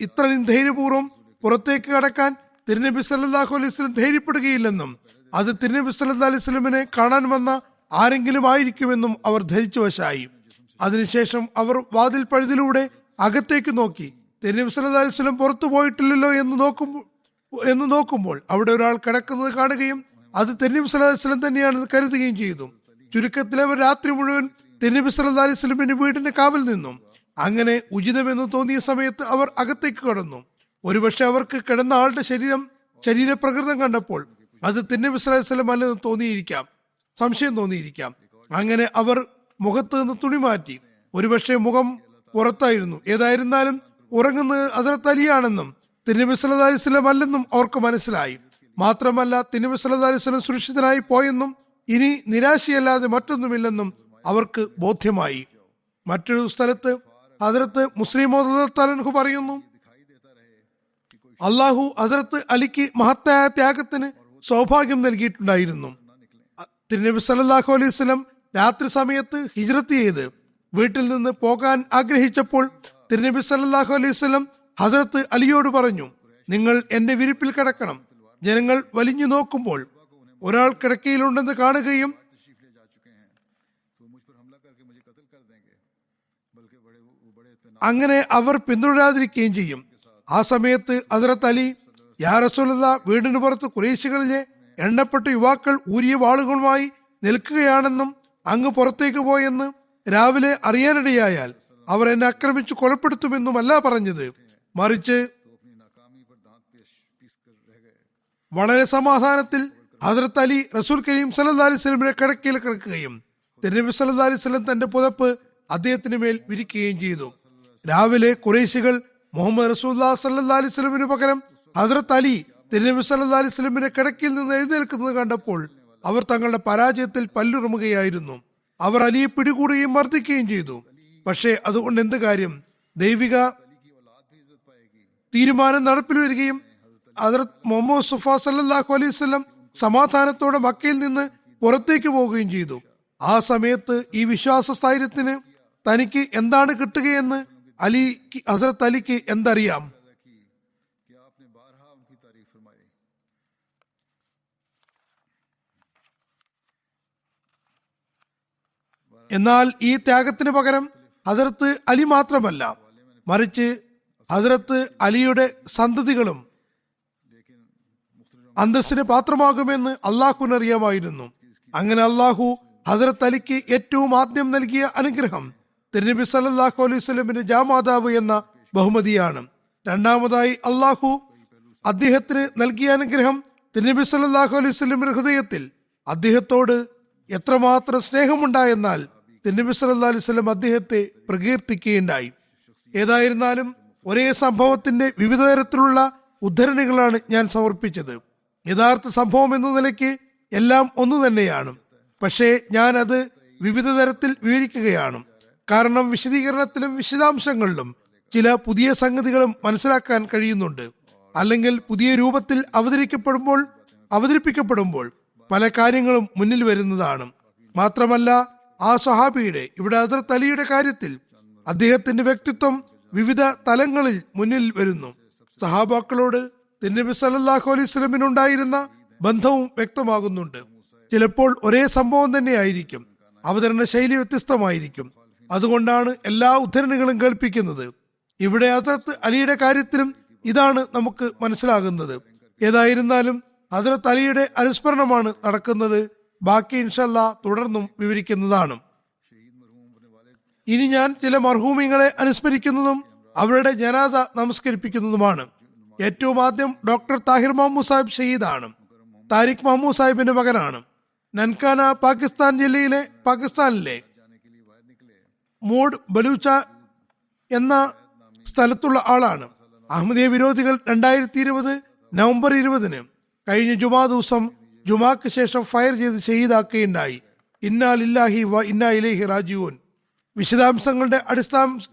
B: ഇത്രയും ധൈര്യപൂർവ്വം പുറത്തേക്ക് കടക്കാൻ തിരുനബി സല്ലല്ലാഹു അലൈഹി വസല്ലം ധൈര്യപ്പെടുകയില്ലെന്നും അത് തിരുനബി സല്ലല്ലാഹു അലൈഹി വസല്ലമിനെ കാണാൻ വന്ന ആരെങ്കിലും ആയിരിക്കുമെന്നും അവർ ധരിച്ചു വശായി. അതിനുശേഷം അവർ വാതിൽ പഴുതിലൂടെ അകത്തേക്ക് നോക്കി. തിരുനബി സല്ലല്ലാഹു അലൈഹി വസല്ലം പുറത്തു പോയിട്ടില്ലല്ലോ എന്ന് നോക്കുമ്പോൾ അവിടെ ഒരാൾ കിടക്കുന്നത് കാണുകയും അത് തിരുനബി സല്ലല്ലാഹു അലൈഹി വസല്ലം തന്നെയാണെന്ന് കരുതുകയും ചെയ്തു. ചുരുക്കത്തിൽ അവർ രാത്രി മുഴുവൻ തിരുനബി സല്ലല്ലാഹു അലൈഹി വസല്ലമിന്റെ വീടിന്റെ കാവൽ നിന്നു. അങ്ങനെ ഉചിതമെന്ന് തോന്നിയ സമയത്ത് അവർ അകത്തേക്ക് കടന്നു. ഒരുപക്ഷെ അവർക്ക് കിടന്ന ആളുടെ ശരീരപ്രകൃതം കണ്ടപ്പോൾ അത് തിരുനബി സല്ലല്ലാഹു അലൈഹി വസല്ലം അല്ലെന്ന് സംശയം തോന്നിയിരിക്കാം. അങ്ങനെ അവർ മുഖത്ത് നിന്ന് തുണി മാറ്റി. ഒരുപക്ഷെ മുഖം പുറത്തായിരുന്നു. ഏതായിരുന്നാലും ഉറങ്ങുന്നത് ഹസരത്ത് അലിയാണെന്നും തിരുനബി സല്ലല്ലാഹു അലൈഹി വസല്ലം അല്ലെന്നും അവർക്ക് മനസ്സിലായി. മാത്രമല്ല തിരുനബി സല്ലല്ലാഹു അലൈഹി വസല്ലം സുരക്ഷിതനായി പോയെന്നും ഇനി നിരാശയല്ലാതെ മറ്റൊന്നുമില്ലെന്നും അവർക്ക് ബോധ്യമായി. മറ്റൊരു സ്ഥലത്ത് ഹസരത്ത് മുസ്ലിം റളിയല്ലാഹു തആല അൻഹു പറയുന്നു, അള്ളാഹു ഹസരത്ത് അലിക്ക് മഹത്തായ ത്യാഗത്തിന് സൗഭാഗ്യം നൽകിയിട്ടുണ്ടായിരുന്നു. തിരുനബി സല്ലല്ലാഹു അലൈഹി വസല്ലം രാത്രി സമയത്ത് ഹിജ്റത്ത് ചെയ്ത് വീട്ടിൽ നിന്ന് പോകാൻ ആഗ്രഹിച്ചപ്പോൾ തിരുനബി സല്ലല്ലാഹു അലൈഹി വസല്ലം ഹസരത്ത് അലിയോട് പറഞ്ഞു, നിങ്ങൾ എന്റെ വിരിപ്പിൽ കിടക്കണം. ജനങ്ങൾ വലിഞ്ഞു നോക്കുമ്പോൾ ഒരാൾ കിടക്കയിലുണ്ടെന്ന് കാണുകയും അങ്ങനെ അവർ പിന്തുടരാതിരിക്കുകയും ചെയ്യും. ആ സമയത്ത് ഹസരത്ത് അലി, യാ റസൂലല്ലാഹ്, വീടിന് പുറത്ത് ഖുറൈശികളിലെ എണ്ണപ്പെട്ട യുവാക്കൾ ഊരിയ വാളുകളുമായി നിൽക്കുകയാണെന്നും അങ്ങ് പുറത്തേക്ക് പോയെന്ന് രാവിലെ അറിയാനിടയായാൽ അവർ എന്നെ ആക്രമിച്ചു കൊലപ്പെടുത്തുമെന്നുമല്ല പറഞ്ഞത്, മറിച്ച് വളരെ സമാധാനത്തിൽ ഹസരത്ത് അലി റസൂൽ കരീം സല്ലല്ലാഹു അലൈഹി വസല്ലമിന്റെ കിടക്കയിൽ കിടക്കുകയും തിരുനബി സല്ലല്ലാഹു അലൈഹി വസല്ലം തന്റെ പുതപ്പ് അദ്ദേഹത്തിന് മേൽ വിരിക്കുകയും ചെയ്തു. രാവിലെ ഖുറൈശികൾ മുഹമ്മദ് റസൂലുള്ളാഹി സല്ലല്ലാഹു അലൈഹി വസല്ലമിന് പകരം ഹസരത്ത് അലി തിരുനബി സല്ലല്ലാഹു അലൈഹി വസല്ലമിന്റെ കിടക്കയിൽ നിന്ന് എഴുന്നേൽക്കുന്നത് കണ്ടപ്പോൾ അവർ തങ്ങളുടെ പരാജയത്തിൽ പല്ലുറുമുകയായിരുന്നു. അവർ അലിയെ പിടികൂടുകയും മർദ്ദിക്കുകയും ചെയ്തു. പക്ഷേ അതുകൊണ്ട് എന്ത് കാര്യം? ദൈവിക തീരുമാനം നടപ്പിൽ വരികയും ഹദരത്ത് മുഹമ്മദ് മുസ്തഫ സല്ലല്ലാഹു അലൈഹി വസല്ലം സമാധാനത്തോടെ മക്കയിൽ നിന്ന് പുറത്തേക്ക് പോവുകയും ചെയ്തു. ആ സമയത്ത് ഈ വിശ്വാസ സ്ഥൈര്യത്തിന് തനിക്ക് എന്താണ് കിട്ടുകയെന്ന് ഹസരത്ത് അലിക്ക് എന്തറിയാം? എന്നാൽ ഈ ത്യാഗത്തിന് പകരം ഹസരത്ത് അലി മാത്രമല്ല, മറിച്ച് ഹസരത്ത് അലിയുടെ സന്തതികളും അന്തസ്സിന് പാത്രമാകുമെന്ന് അള്ളാഹുവിനറിയാമായിരുന്നു. അങ്ങനെ അള്ളാഹു ഹസരത്ത് അലിക്ക് ഏറ്റവും ആദ്യം നൽകിയ അനുഗ്രഹം തിരുനബി സല്ലല്ലാഹു അലൈഹി വസല്ലമിന്റെ ജാമാതാവ് എന്ന ബഹുമതിയാണ്. രണ്ടാമതായി അള്ളാഹു അദ്ദേഹത്തിന് നൽകിയ അനുഗ്രഹം തിരുനബി സല്ലല്ലാഹു അലൈഹി വസല്ലമിന്റെ ഹൃദയത്തിൽ അദ്ദേഹത്തോട് എത്രമാത്രം സ്നേഹമുണ്ടായെന്നാൽ തിരുനബി സല്ലല്ലാഹു അലൈഹി വസല്ലം അദ്ദേഹത്തെ പ്രകീർത്തിക്കുകയുണ്ടായി. ഏതായിരുന്നാലും ഒരേ സംഭവത്തിന്റെ വിവിധ തരത്തിലുള്ള ഉദ്ധരണികളാണ് ഞാൻ സമർപ്പിച്ചത്. യഥാർത്ഥ സംഭവം എന്ന നിലയ്ക്ക് എല്ലാം ഒന്നു തന്നെയാണ്. പക്ഷേ ഞാൻ അത് വിവിധ തരത്തിൽ വിവരിക്കുകയാണ്. കാരണം വിശദീകരണത്തിലും വിശദാംശങ്ങളിലും ചില പുതിയ സംഗതികളും മനസ്സിലാക്കാൻ കഴിയുന്നുണ്ട്. അല്ലെങ്കിൽ പുതിയ രൂപത്തിൽ അവതരിപ്പിക്കപ്പെടുമ്പോൾ പല കാര്യങ്ങളും മുന്നിൽ വരുന്നതാണ്. മാത്രമല്ല ആ സ്വഹാബിയുടെ, ഇവിടെ ഹസ്രത്ത് അലിയുടെ കാര്യത്തിൽ അദ്ദേഹത്തിന്റെ വ്യക്തിത്വം വിവിധ തലങ്ങളിൽ മുന്നിൽ വരുന്നു. സഹാബാക്കളോട് തിരുനബി സല്ലല്ലാഹു അലൈഹി വസല്ലമിനുണ്ടായിരുന്ന ബന്ധവും വ്യക്തമാകുന്നുണ്ട്. ചിലപ്പോൾ ഒരേ സംഭവം തന്നെയായിരിക്കും, അവതരണ ശൈലി വ്യത്യസ്തമായിരിക്കും. അതുകൊണ്ടാണ് എല്ലാ ഉദ്ധരണികളും കേൾപ്പിക്കുന്നത്. ഇവിടെ ഹസ്രത്ത് അലിയുടെ കാര്യത്തിലും ഇതാണ് നമുക്ക് മനസ്സിലാകുന്നത്. ഏതായിരുന്നാലും ഹസ്രത്ത് അലിയുടെ അനുസ്മരണമാണ് നടക്കുന്നത്. ബാക്കി ഇൻഷാല്ലാ തുടർന്നും വിവരിക്കുന്നതാണ്. ഇനി ഞാൻ ചില മർഹൂമിങ്ങളെ അനുസ്മരിക്കുന്നതും അവരുടെ ജനാസ നമസ്കരിപ്പിക്കുന്നതുമാണ്. ഏറ്റവും ആദ്യം ഡോക്ടർ താഹിർ മഹമ്മൂദ് സാഹിബ് ഷഹീദാണ്. താരിഖ് മഹമ്മൂദ് സാഹിബിന്റെ മകനാണ്. നൻകാന പാകിസ്ഥാനിലെ മോഡ് ബലൂച്ച എന്ന സ്ഥലത്തുള്ള ആളാണ്. അഹമ്മദിയ വിരോധികൾ 2020 നവംബർ 20 കഴിഞ്ഞ ജുമാ ദിവസം ജുമാക്ക് ശേഷം ഫയർ ചെയ്ത് ഷഹീദാക്കുകയുണ്ടായി. ഇന്നാ ലില്ലാഹി വ ഇന്നാ ഇലൈഹി റാജിഊൻ. വിശദാംശങ്ങളുടെ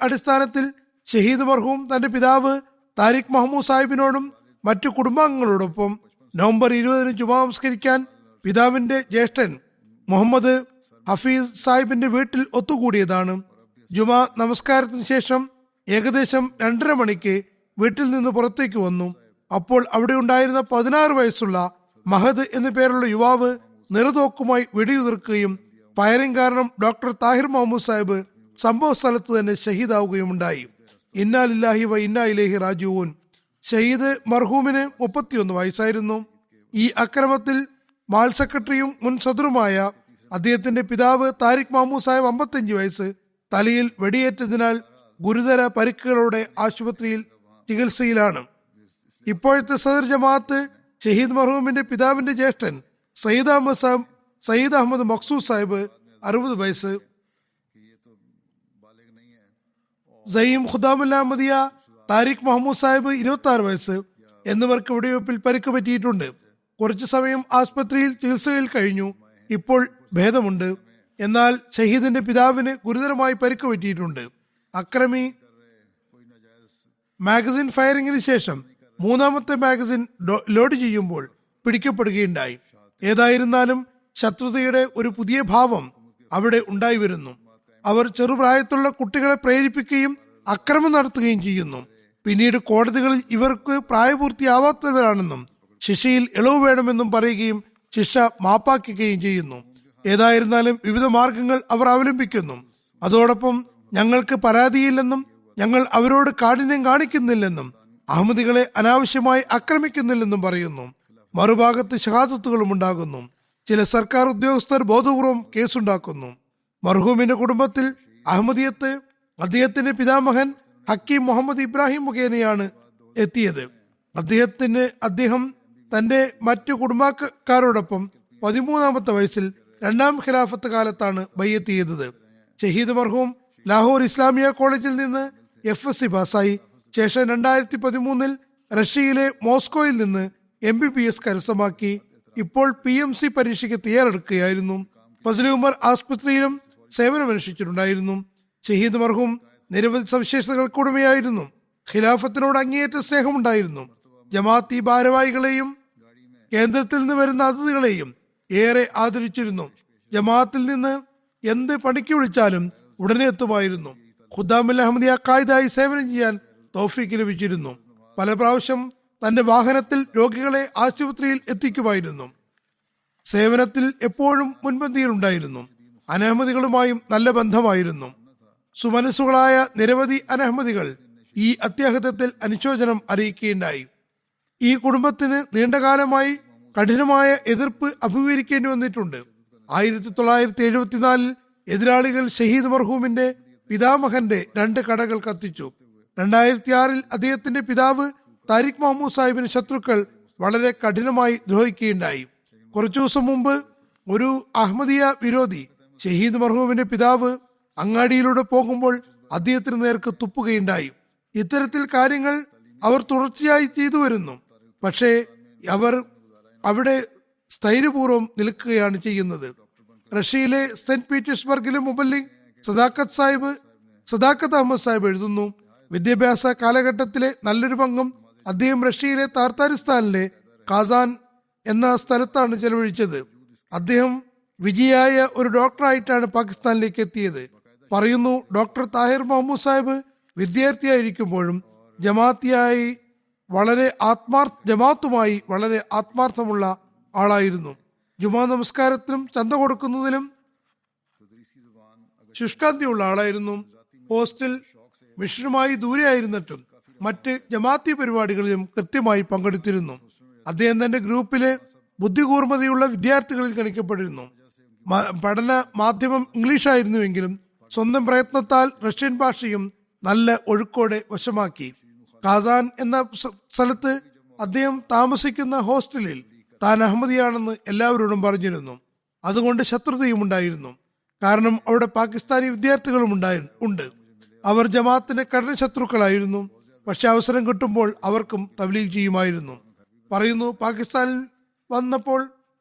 B: അടിസ്ഥാനത്തിൽ ഷഹീദ് മർഹൂം തന്റെ പിതാവ് താരിഖ് മഹമ്മൂദ് സാഹിബിനോടും മറ്റു കുടുംബാംഗങ്ങളോടൊപ്പം നവംബർ 20 ജുമാ നമസ്കരിക്കാൻ പിതാവിന്റെ ജ്യേഷ്ഠൻ മുഹമ്മദ് ഹഫീസ് സാഹിബിന്റെ വീട്ടിൽ ഒത്തുകൂടിയതാണ്. ജുമാ നമസ്കാരത്തിന് ശേഷം ഏകദേശം 2:30 മണിക്ക് വീട്ടിൽ നിന്ന് പുറത്തേക്ക് വന്നു. അപ്പോൾ അവിടെ ഉണ്ടായിരുന്ന 16 വയസ്സുള്ള മഹദ് എന്നു പേരുള്ള യുവാവ് നിറതോക്കുമായി വെടിയുതിർക്കുകയും ഫയറിംഗ് കാരണം ഡോക്ടർ താഹിർ മഹമ്മൂദ് സാഹിബ് സംഭവ സ്ഥലത്ത് തന്നെ ഷഹീദാവുകയും ഉണ്ടായി. ഇന്നാ ലില്ലാഹി വ ഇന്നാ ഇലൈഹി റാജിഊൻ. ഷഹീദ് മർഹൂമിന് 31 വയസ്സായിരുന്നു. ഈ അക്രമത്തിൽ മാൽ സെക്രട്ടറിയും മുൻ സദറുമായ അദ്ദേഹത്തിന്റെ പിതാവ് താരിഖ് മഹമ്മൂദ് സാഹിബ് 55 വയസ്സ് തലയിൽ വെടിയേറ്റതിനാൽ ഗുരുതര പരിക്കുകളോടെ ആശുപത്രിയിൽ ചികിത്സയിലാണ്. ഇപ്പോഴത്തെ സദർ ജമാഅത്ത് ഷഹീദ് മർഹൂമിന്റെ പിതാവിന്റെ ജ്യേഷ്ഠൻ സയ്യിദ് അഹമ്മദ് മഖ്സൂദ് സാഹിബ് 60 വയസ്സ്, സയീം ഖുദാമുൽ അഹമ്മദിയ താരിഖ് മഹമ്മൂദ് സാഹിബ് 26 വയസ്സ് എന്നിവർക്ക് വെടിവെപ്പിൽ പരിക്ക് പറ്റിയിട്ടുണ്ട്. കുറച്ചു സമയം ആസ്പത്രിയിൽ ചികിത്സയിൽ കഴിഞ്ഞു. ഇപ്പോൾ ഭേദമുണ്ട്. എന്നാൽ ഷഹീദിന്റെ പിതാവിന് ഗുരുതരമായി പരിക്ക് പറ്റിയിട്ടുണ്ട്. അക്രമി മാഗസിൻ ഫയറിംഗിന് ശേഷം 3ാമത്തെ മാഗസിൻ ലോഡ് ചെയ്യുമ്പോൾ പിടിക്കപ്പെടുകയുണ്ടായി. ഏതായിരുന്നാലും ശത്രുതയുടെ ഒരു പുതിയ ഭാവം അവിടെ ഉണ്ടായി വരുന്നു. അവർ ചെറുപ്രായത്തിലുള്ള കുട്ടികളെ പ്രേരിപ്പിക്കുകയും അക്രമം നടത്തുകയും ചെയ്യുന്നു. പിന്നീട് കോടതികളിൽ ഇവർക്ക് പ്രായപൂർത്തിയാവാത്തവരാണെന്നും ശിക്ഷയിൽ ഇളവ് വേണമെന്നും പറയുകയും ശിക്ഷ മാപ്പാക്കുകയും ചെയ്യുന്നു. ഏതായിരുന്നാലും വിവിധ മാർഗങ്ങൾ അവർ അവലംബിക്കുന്നു. അതോടൊപ്പം ഞങ്ങൾക്ക് പരാതിയില്ലെന്നും ഞങ്ങൾ അവരോട് കാഠിന്യം കാണിക്കുന്നില്ലെന്നും അഹമ്മദികളെ അനാവശ്യമായി ആക്രമിക്കുന്നില്ലെന്നും പറയുന്നു. മറുഭാഗത്ത് ഷഹാദത്തുകളും ഉണ്ടാകുന്നു. ചില സർക്കാർ ഉദ്യോഗസ്ഥർ ബോധപൂർവം കേസുണ്ടാക്കുന്നു. മർഹൂമിന്റെ കുടുംബത്തിൽ അഹമ്മദിയത്ത് അദ്ദേഹത്തിന്റെ പിതാമഹൻ ഹക്കീം മുഹമ്മദ് ഇബ്രാഹിം മുഖേനയാണ് എത്തിയത്. അദ്ദേഹം തന്റെ മറ്റു കുടുംബക്കാരോടൊപ്പം 13ാമത്തെ വയസ്സിൽ 2ാം ഖിലാഫത്ത് കാലത്താണ് ബയ്യത്ത് ചെയ്തത്. ഷഹീദ് മർഹൂം ലാഹോർ ഇസ്ലാമിയ കോളേജിൽ നിന്ന് FSC പാസ്സായി. ശേഷം 2013 റഷ്യയിലെ മോസ്കോയിൽ നിന്ന് MBBS കരസ്ഥമാക്കി. ഇപ്പോൾ PMC പരീക്ഷയ്ക്ക് തയ്യാറെടുക്കുകയായിരുന്നു. ഫസൽ ഉമർ ആസ്പത്രിയിലും സേവനമനുഷ്ഠിച്ചിട്ടുണ്ടായിരുന്നു. ഷഹീദ് മർഹൂം നിരവധി സവിശേഷതകൾക്കുടമയായിരുന്നു. ഖിലാഫത്തിനോട് അങ്ങേയറ്റ സ്നേഹമുണ്ടായിരുന്നു. ജമാഅത്തി ഭാരവാഹികളെയും കേന്ദ്രത്തിൽ നിന്ന് വരുന്ന അതിഥികളെയും ഏറെ ആദരിച്ചിരുന്നു. ജമാഅത്തിൽ നിന്ന് എന്ത് പണിക്ക് വിളിച്ചാലും ഉടനെ എത്തുമായിരുന്നു. ഖുദ്ദാമുൽ അഹമ്മദിയ ഖായിദായി സേവനം ചെയ്യാൻ തൗഫീക്ക് ലഭിച്ചിരുന്നു. പല പ്രാവശ്യം തന്റെ വാഹനത്തിൽ രോഗികളെ ആശുപത്രിയിൽ എത്തിക്കുമായിരുന്നു. സേവനത്തിൽ എപ്പോഴും മുൻപന്തിയിലുണ്ടായിരുന്നു. അനഹമ്മദികളുമായും നല്ല ബന്ധമായിരുന്നു. സുമനസ്സുകളായ നിരവധി അനഹമ്മദികൾ ഈ അത്യാഹിതത്തിൽ അനുശോചനം അറിയിക്കുകയുണ്ടായി. ഈ കുടുംബത്തിന് നീണ്ടകാലമായി കഠിനമായ എതിർപ്പ് അഭിമുഖീകരിക്കേണ്ടി വന്നിട്ടുണ്ട്. 1974 എതിരാളികൾ ഷഹീദ് മർഹൂമിന്റെ പിതാമഹന്റെ 2 കടകൾ കത്തിച്ചു. 2006 അദ്ദേഹത്തിന്റെ പിതാവ് താരിഖ് മഹമ്മൂദ് സാഹിബിന് ശത്രുക്കൾ വളരെ കഠിനമായി ദ്രോഹിക്കുകയുണ്ടായി. കുറച്ചു ദിവസം മുമ്പ് ഒരു അഹമ്മദിയ വിരോധി ഷഹീദ് മർഹൂമിന്റെ പിതാവ് അങ്ങാടിയിലൂടെ പോകുമ്പോൾ അദ്ദേഹത്തിന് നേർക്ക് തുപ്പുകയുണ്ടായി. ഇത്തരത്തിൽ കാര്യങ്ങൾ അവർ തുടർച്ചയായി ചെയ്തു വരുന്നു. പക്ഷേ അവർ അവിടെ സ്ഥൈര്യപൂർവ്വം നിൽക്കുകയാണ് ചെയ്യുന്നത്. റഷ്യയിലെ സെന്റ് പീറ്റേഴ്സ്ബർഗിലെ മുബല്ലിഗ് സദാക്കത്ത് അഹമ്മദ് സാഹിബ് എഴുതുന്നു, വിദ്യാഭ്യാസ കാലഘട്ടത്തിലെ നല്ലൊരു പങ്കും അദ്ദേഹം റഷ്യയിലെ താർത്താരിസ്ഥാനിലെ കാസാൻ എന്ന സ്ഥലത്താണ് ചെലവഴിച്ചത്. അദ്ദേഹം വിജയിയായ ഒരു ഡോക്ടറായിട്ടാണ് പാകിസ്ഥാനിലേക്ക് എത്തിയത്. പറയുന്നു, ഡോക്ടർ താഹിർ മുഹമ്മദ് സാഹിബ് വിദ്യാർത്ഥിയായിരിക്കുമ്പോഴും ജമാഅത്തുമായി വളരെ ആത്മാർത്ഥമുള്ള ആളായിരുന്നു. ജുമാ നമസ്കാരത്തിലും ചന്ത കൊടുക്കുന്നതിലും ശുഷ്കാന്തിയുള്ള ആളായിരുന്നു. ഹോസ്റ്റൽ മിഷനുമായി ദൂരെയായിരുന്നിട്ടും മറ്റ് ജമാഅത്തി പരിപാടികളിലും കൃത്യമായി പങ്കെടുത്തിരുന്നു. അദ്ദേഹം തന്റെ ഗ്രൂപ്പിലെ ബുദ്ധികൂർമ്മതയുള്ള വിദ്യാർത്ഥികളിൽ ഗണിക്കപ്പെട്ടിരുന്നു. പഠന മാധ്യമം ഇംഗ്ലീഷായിരുന്നുവെങ്കിലും സ്വന്തം പ്രയത്നത്താൽ റഷ്യൻ ഭാഷയും നല്ല ഒഴുക്കോടെ വശമാക്കി. കാസാൻ എന്ന സ്ഥലത്ത് അദ്ദേഹം താമസിക്കുന്ന ഹോസ്റ്റലിൽ താൻ അഹമ്മദിയാണെന്ന് എല്ലാവരോടും പറഞ്ഞിരുന്നു. അതുകൊണ്ട് ശത്രുതയും ഉണ്ടായിരുന്നു. കാരണം അവിടെ പാകിസ്ഥാനി വിദ്യാർത്ഥികളും ഉണ്ട്. അവർ ജമാഅത്തിന്റെ കഠിന ശത്രുക്കളായിരുന്നു. പക്ഷെ അവസരം കിട്ടുമ്പോൾ അവർക്കും തബ്ലീഗ് ചെയ്യുമായിരുന്നു. പറയുന്നു, പാകിസ്ഥാനിൽ വന്നപ്പോൾ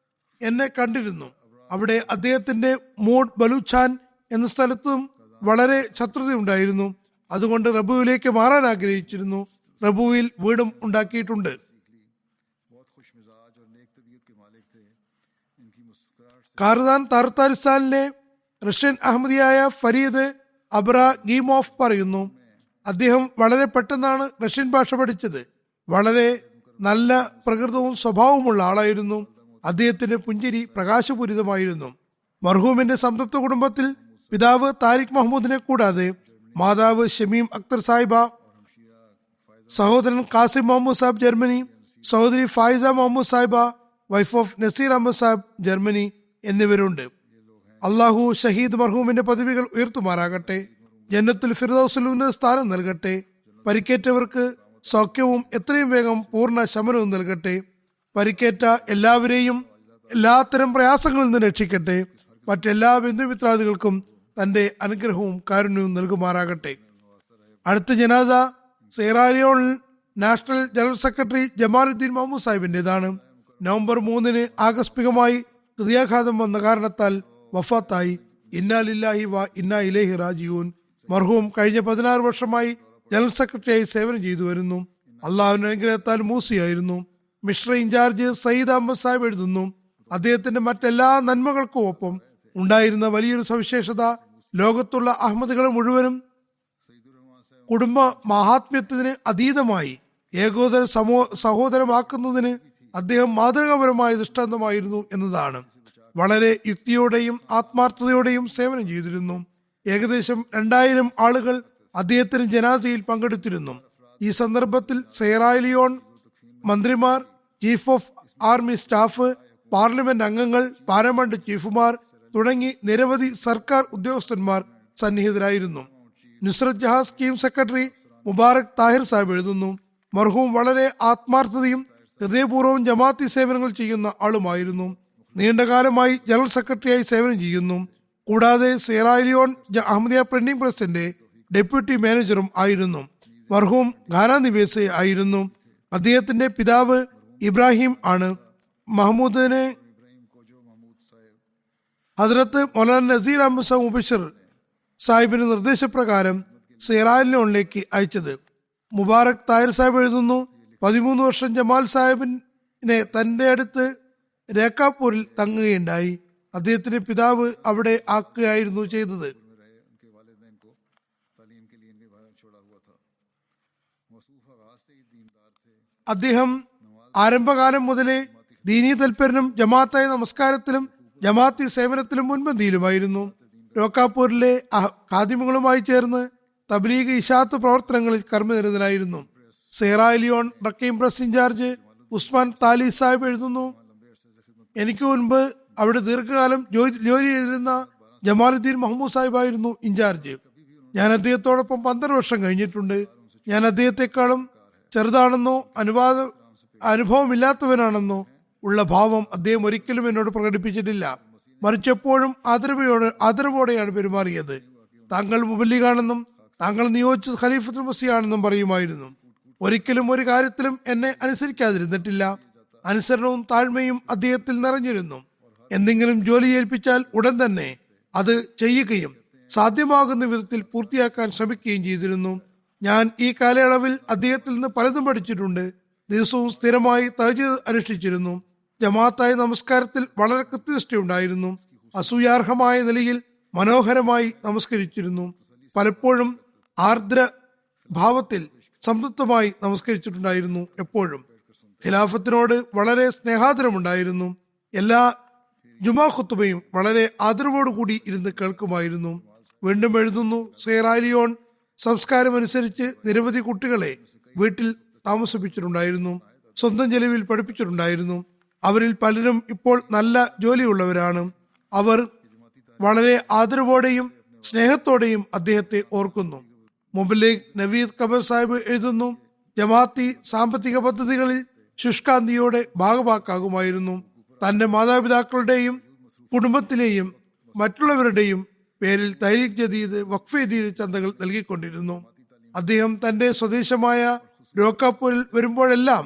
B: എന്നെ കണ്ടിരുന്നു. അവിടെ അദ്ദേഹത്തിന്റെ മോഡ് ബലൂച്ചാൻ എന്ന സ്ഥലത്തും വളരെ ശത്രുതയുണ്ടായിരുന്നു. അതുകൊണ്ട് റബുവിലേക്ക് മാറാൻ ആഗ്രഹിച്ചിരുന്നു. റബുവിൽ വീടും ഉണ്ടാക്കിയിട്ടുണ്ട്. കാർദാൻ താർത്താരിസ്ഥാനിലെ റഷ്യൻ അഹമ്മദിയായ ഫരീദ് അബ്രാഗീമോഫ് പറയുന്നു, അദ്ദേഹം വളരെ പെട്ടെന്നാണ് റഷ്യൻ ഭാഷ പഠിച്ചത്. വളരെ നല്ല പ്രകൃതവും സ്വഭാവമുള്ള ആളായിരുന്നു. അദ്ദേഹത്തിന്റെ പുഞ്ചിരി പ്രകാശപൂരിതമായിരുന്നു. മർഹൂമിന്റെ സംതൃപ്ത കുടുംബത്തിൽ പിതാവ് താരിഖ് മഹ്മൂദിനെ കൂടാതെ മാതാവ് ഷമീം അക്തർ സാഹിബ, സഹോദരൻ കാസിം മുഹമ്മദ് സാഹിബ് ജർമ്മനി, സഹോദരി Faiza Muhammad Sahiba, wife of Naseer Ahmad Sahib Germany എന്നിവരുണ്ട്. അള്ളാഹു ഷഹീദ് മർഹൂമിന്റെ പദവികൾ ഉയർത്തുമാറാകട്ടെ. ജന്നത്തുൽ ഫിർദൗസിൽ ഉന്നത സ്ഥാനം നൽകട്ടെ. പരിക്കേറ്റവർക്ക് സൗഖ്യവും എത്രയും വേഗം പൂർണ്ണ ശമനവും നൽകട്ടെ. പരിക്കേറ്റ എല്ലാവരെയും എല്ലാത്തരം പ്രയാസങ്ങളിൽ നിന്ന് രക്ഷിക്കട്ടെ. മറ്റെല്ലാ ബന്ധുമിത്രാദികൾക്കും തന്റെ അനുഗ്രഹവും കാരുണ്യവും നൽകുമാറാകട്ടെ. അടുത്ത ജനാസ സെറാലിയോണിൽ national general secretary Jamaluddin Muhammad സാഹിബിന്റേതാണ്. നവംബർ 3 ആകസ്മികമായി ഹൃദയാഘാതം വന്ന കാരണത്താൽ വഫാത്തായി. ഇന്നാ ലില്ലാഹി വ ഇന്നാ ഇലൈഹി റാജിഊൻ. മർഹൂം കഴിഞ്ഞ 16 വർഷമായി ജനറൽ സെക്രട്ടറിയായി സേവനം ചെയ്തു വരുന്നു. അള്ളാഹുവിന്റെ അനുഗ്രഹത്താൽ മൂസിയായിരുന്നു. മിശ്ര ഇൻചാർജ് സയ്യിദ് അഹമ്മദ് സാഹിബ് എഴുതുന്നു, അദ്ദേഹത്തിന്റെ മറ്റെല്ലാ നന്മകൾക്കും ഒപ്പം ഉണ്ടായിരുന്ന വലിയൊരു സവിശേഷത ലോകത്തുള്ള അഹമ്മദികളെ മുഴുവനും കുടുംബ മഹാത്മ്യത്തിന് അതീതമായി ഏകോദര സഹോദരമാക്കുന്നതിന് അദ്ദേഹം മാതൃകാപരമായ ദൃഷ്ടാന്തമായിരുന്നു എന്നതാണ്. വളരെ യുക്തിയോടെയും ആത്മാർത്ഥതയോടെയും സേവനം ചെയ്തിരുന്നു. ഏകദേശം 2000 ആളുകൾ അദ്ദേഹത്തിന് ജനാസയിൽ പങ്കെടുത്തിരുന്നു. ഈ സന്ദർഭത്തിൽ സെറാലിയോൺ മന്ത്രിമാർ, chief of army staff, parliament അംഗങ്ങൾ, പാർലമെന്റ് ചീഫുമാർ തുടങ്ങി നിരവധി സർക്കാർ ഉദ്യോഗസ്ഥന്മാർ സന്നിഹിതരായിരുന്നു. നുസ്രത് ജഹാൻ സ്കീം സെക്രട്ടറി മുബാറക് താഹിർ സാഹിബ് എഴുതുന്നു, മർഹൂം വളരെ ആത്മാർത്ഥതയും ഹൃദയപൂർവ്വം ജമാഅത്തി സേവനങ്ങൾ ചെയ്യുന്ന ആളുമായിരുന്നു. നീണ്ടകാലമായി ജനറൽ സെക്രട്ടറിയായി സേവനം ചെയ്യുന്നു. കൂടാതെ സെറാലിയോൺ അഹമ്മദിയ പ്രിന്റിംഗ് പ്രസിന്റെ ഡെപ്യൂട്ടി മാനേജറും ആയിരുന്നു. മർഹൂം ഘാന നിവേസി ആയിരുന്നു. അദ്ദേഹത്തിന്റെ പിതാവ് ഇബ്രാഹിം ആണ്. മഹ്മൂദിനെ ഹദ്രത്ത് മൗലാന നസീർ അഹമ്മദ് സാഹിബ് മുബഷിർ സാഹിബിന്റെ നിർദ്ദേശപ്രകാരം സെറാലിയോണിലേക്ക് അയച്ചത്. മുബാറക് താഹിർ സാഹിബ് എഴുതുന്നു, 13 വർഷം ജമാൽ സാഹിബിനെ തന്റെ അടുത്ത് രേഖാപൂരിൽ തങ്ങുകയുണ്ടായി. അദ്ദേഹത്തിന്റെ പിതാവ് അവിടെ ആക്കുകയായിരുന്നു ചെയ്തത്. അദ്ദേഹം ആരംഭകാലം മുതലേ ദീനീ തൽപരനും ജമാഅത്തായ നമസ്കാരത്തിലും ജമാഅത്തി സേവനത്തിലും മുൻപന്തിയിലുമായിരുന്നു. രോക്കാപൂരിലെ ഖാദിമുകളുമായി ചേർന്ന് തബ്ലീഗ് ഇശാത്ത് പ്രവർത്തനങ്ങളിൽ കർമ്മനിരതനായിരുന്നു. സെറാലിയോൺ റക്കീം പ്രസ് ഇൻചാർജ് ഉസ്മാൻ താലി സാഹിബ് എഴുതുന്നു, എനിക്ക് മുൻപ് അവിടെ ദീർഘകാലം ജോലി ചെയ്തിരുന്ന ജമാലുദ്ദീൻ മുഹമ്മദ് സാഹിബായിരുന്നു ഇൻചാർജ്. ഞാൻ അദ്ദേഹത്തോടൊപ്പം 12 വർഷം കഴിഞ്ഞിട്ടുണ്ട്. ഞാൻ അദ്ദേഹത്തെക്കാളും ചെറുതാണെന്നോ അനുഭവമില്ലാത്തവനാണെന്നോ ഉള്ള ഭാവം അദ്ദേഹം ഒരിക്കലും എന്നോട് പ്രകടിപ്പിച്ചിട്ടില്ല. മറിച്ചെപ്പോഴും ആദരവോടെയാണ് പെരുമാറിയത്. താങ്കൾ മുബല്ലിഗാണെന്നും താങ്കൾ നിയോഗിച്ചത് ഖലീഫത്തുൽ മസീഹാണെന്നും പറയുമായിരുന്നു. ഒരിക്കലും ഒരു കാര്യത്തിലും എന്നെ അനുസരിക്കാതിരുന്നിട്ടില്ല. അനുസരണവും താഴ്മയും അദ്ദേഹത്തിൽ നിറഞ്ഞിരുന്നു. എന്തെങ്കിലും ജോലി ഏൽപ്പിച്ചാൽ ഉടൻ തന്നെ അത് ചെയ്യുകയും സാധ്യമാകുന്ന വിധത്തിൽ പൂർത്തിയാക്കാൻ ശ്രമിക്കുകയും ചെയ്തിരുന്നു. ഞാൻ ഈ കാലയളവിൽ അദ്ദേഹത്തിൽ നിന്ന് പലതും പഠിച്ചിട്ടുണ്ട്. ദിവസവും സ്ഥിരമായി തഹജ്ജുദ് അനുഷ്ഠിച്ചിരുന്നു. ജമാഅത്തായ നമസ്കാരത്തിൽ വളരെ കൃത്യനിഷ്ഠയുണ്ടായിരുന്നു. അസൂയാർഹമായ നിലയിൽ മനോഹരമായി നമസ്കരിച്ചിരുന്നു. പലപ്പോഴും ആർദ്ര ഭാവത്തിൽ സംതൃപ്തമായി നമസ്കരിച്ചിട്ടുണ്ടായിരുന്നു. എപ്പോഴും ഖിലാഫത്തിനോട് വളരെ സ്നേഹാദരമുണ്ടായിരുന്നു. എല്ലാ ജുമാ ഖുത്തുബയും വളരെ ആദരവോടുകൂടി ഇരുന്ന് കേൾക്കുമായിരുന്നു. വീണ്ടും എഴുതുന്നു, സെറാലിയോൺ സംസ്കാരമനുസരിച്ച് നിരവധി കുട്ടികളെ വീട്ടിൽ താമസിപ്പിച്ചിട്ടുണ്ടായിരുന്നു. സ്വന്തം ചെലവിൽ പഠിപ്പിച്ചിട്ടുണ്ടായിരുന്നു. അവരിൽ പലരും ഇപ്പോൾ നല്ല ജോലിയുള്ളവരാണ്. അവർ വളരെ ആദരവോടെയും സ്നേഹത്തോടെയും അദ്ദേഹത്തെ ഓർക്കുന്നു. മുബല്ലിഗ് നവീദ് കബർ സാഹിബ് എഴുതുന്നു, ജമാഅത്തി സാമ്പത്തിക പദ്ധതികളിൽ ശുഷ്കാന്തിയോടെ ഭാഗവാക്കാകുമായിരുന്നു. തന്റെ മാതാപിതാക്കളുടെയും കുടുംബത്തിലെയും മറ്റുള്ളവരുടെയും പേരിൽ തഹരീഖ് ജദീദ്, വഖഫ് ജദീദ് ചന്തകൾ നൽകിക്കൊണ്ടിരുന്നു. അദ്ദേഹം തന്റെ സ്വദേശമായ രോക്കാപ്പൂരിൽ വരുമ്പോഴെല്ലാം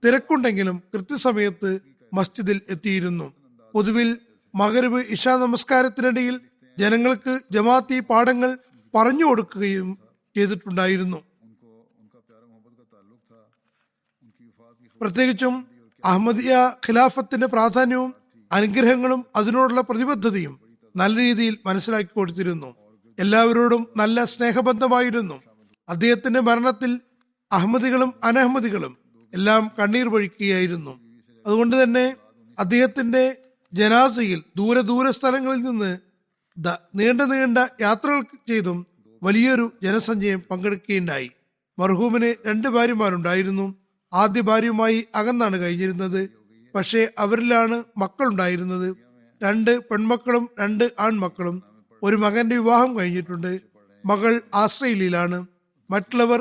B: തിരക്കുണ്ടെങ്കിലും കൃത്യസമയത്ത് മസ്ജിദിൽ എത്തിയിരുന്നു. പൊതുവിൽ മഗ്‌രിബ് ഇഷ നമസ്കാരത്തിനിടയിൽ ജനങ്ങൾക്ക് ജമാഅത്തി പാഠങ്ങൾ പറഞ്ഞു കൊടുക്കുകയും ചെയ്തിട്ടുണ്ടായിരുന്നു. പ്രത്യേകിച്ചും അഹമ്മദിയ ഖിലാഫത്തിന്റെ പ്രാധാന്യവും അനുഗ്രഹങ്ങളും അതിനോടുള്ള പ്രതിബദ്ധതയും നല്ല രീതിയിൽ മനസ്സിലാക്കി കൊടുത്തിരുന്നു. എല്ലാവരോടും നല്ല സ്നേഹബന്ധമായിരുന്നു. അദ്ദേഹത്തിന്റെ മരണത്തിൽ അഹമ്മദികളും അനഹമ്മദികളും എല്ലാം കണ്ണീർ വഴിക്കുകയായിരുന്നു. അതുകൊണ്ട് തന്നെ അദ്ദേഹത്തിന്റെ ജനാസയിൽ ദൂര സ്ഥലങ്ങളിൽ നിന്ന് നീണ്ട യാത്രകൾ ചെയ്തും വലിയൊരു ജനസഞ്ചയം പങ്കെടുക്കുകയുണ്ടായി. മർഹൂമിന് 2 ഭാര്യമാരുണ്ടായിരുന്നു. ആദ്യ ഭാര്യയുമായി അകന്നാണ് കഴിഞ്ഞിരുന്നത്. പക്ഷേ അവരിലാണ് മക്കളുണ്ടായിരുന്നത്. 2 പെൺമക്കളും 2 ആൺമക്കളും. ഒരു മകന്റെ വിവാഹം കഴിഞ്ഞിട്ടുണ്ട്. മകൾ ആസ്ട്രേലിയയിലാണ്. മറ്റുള്ളവർ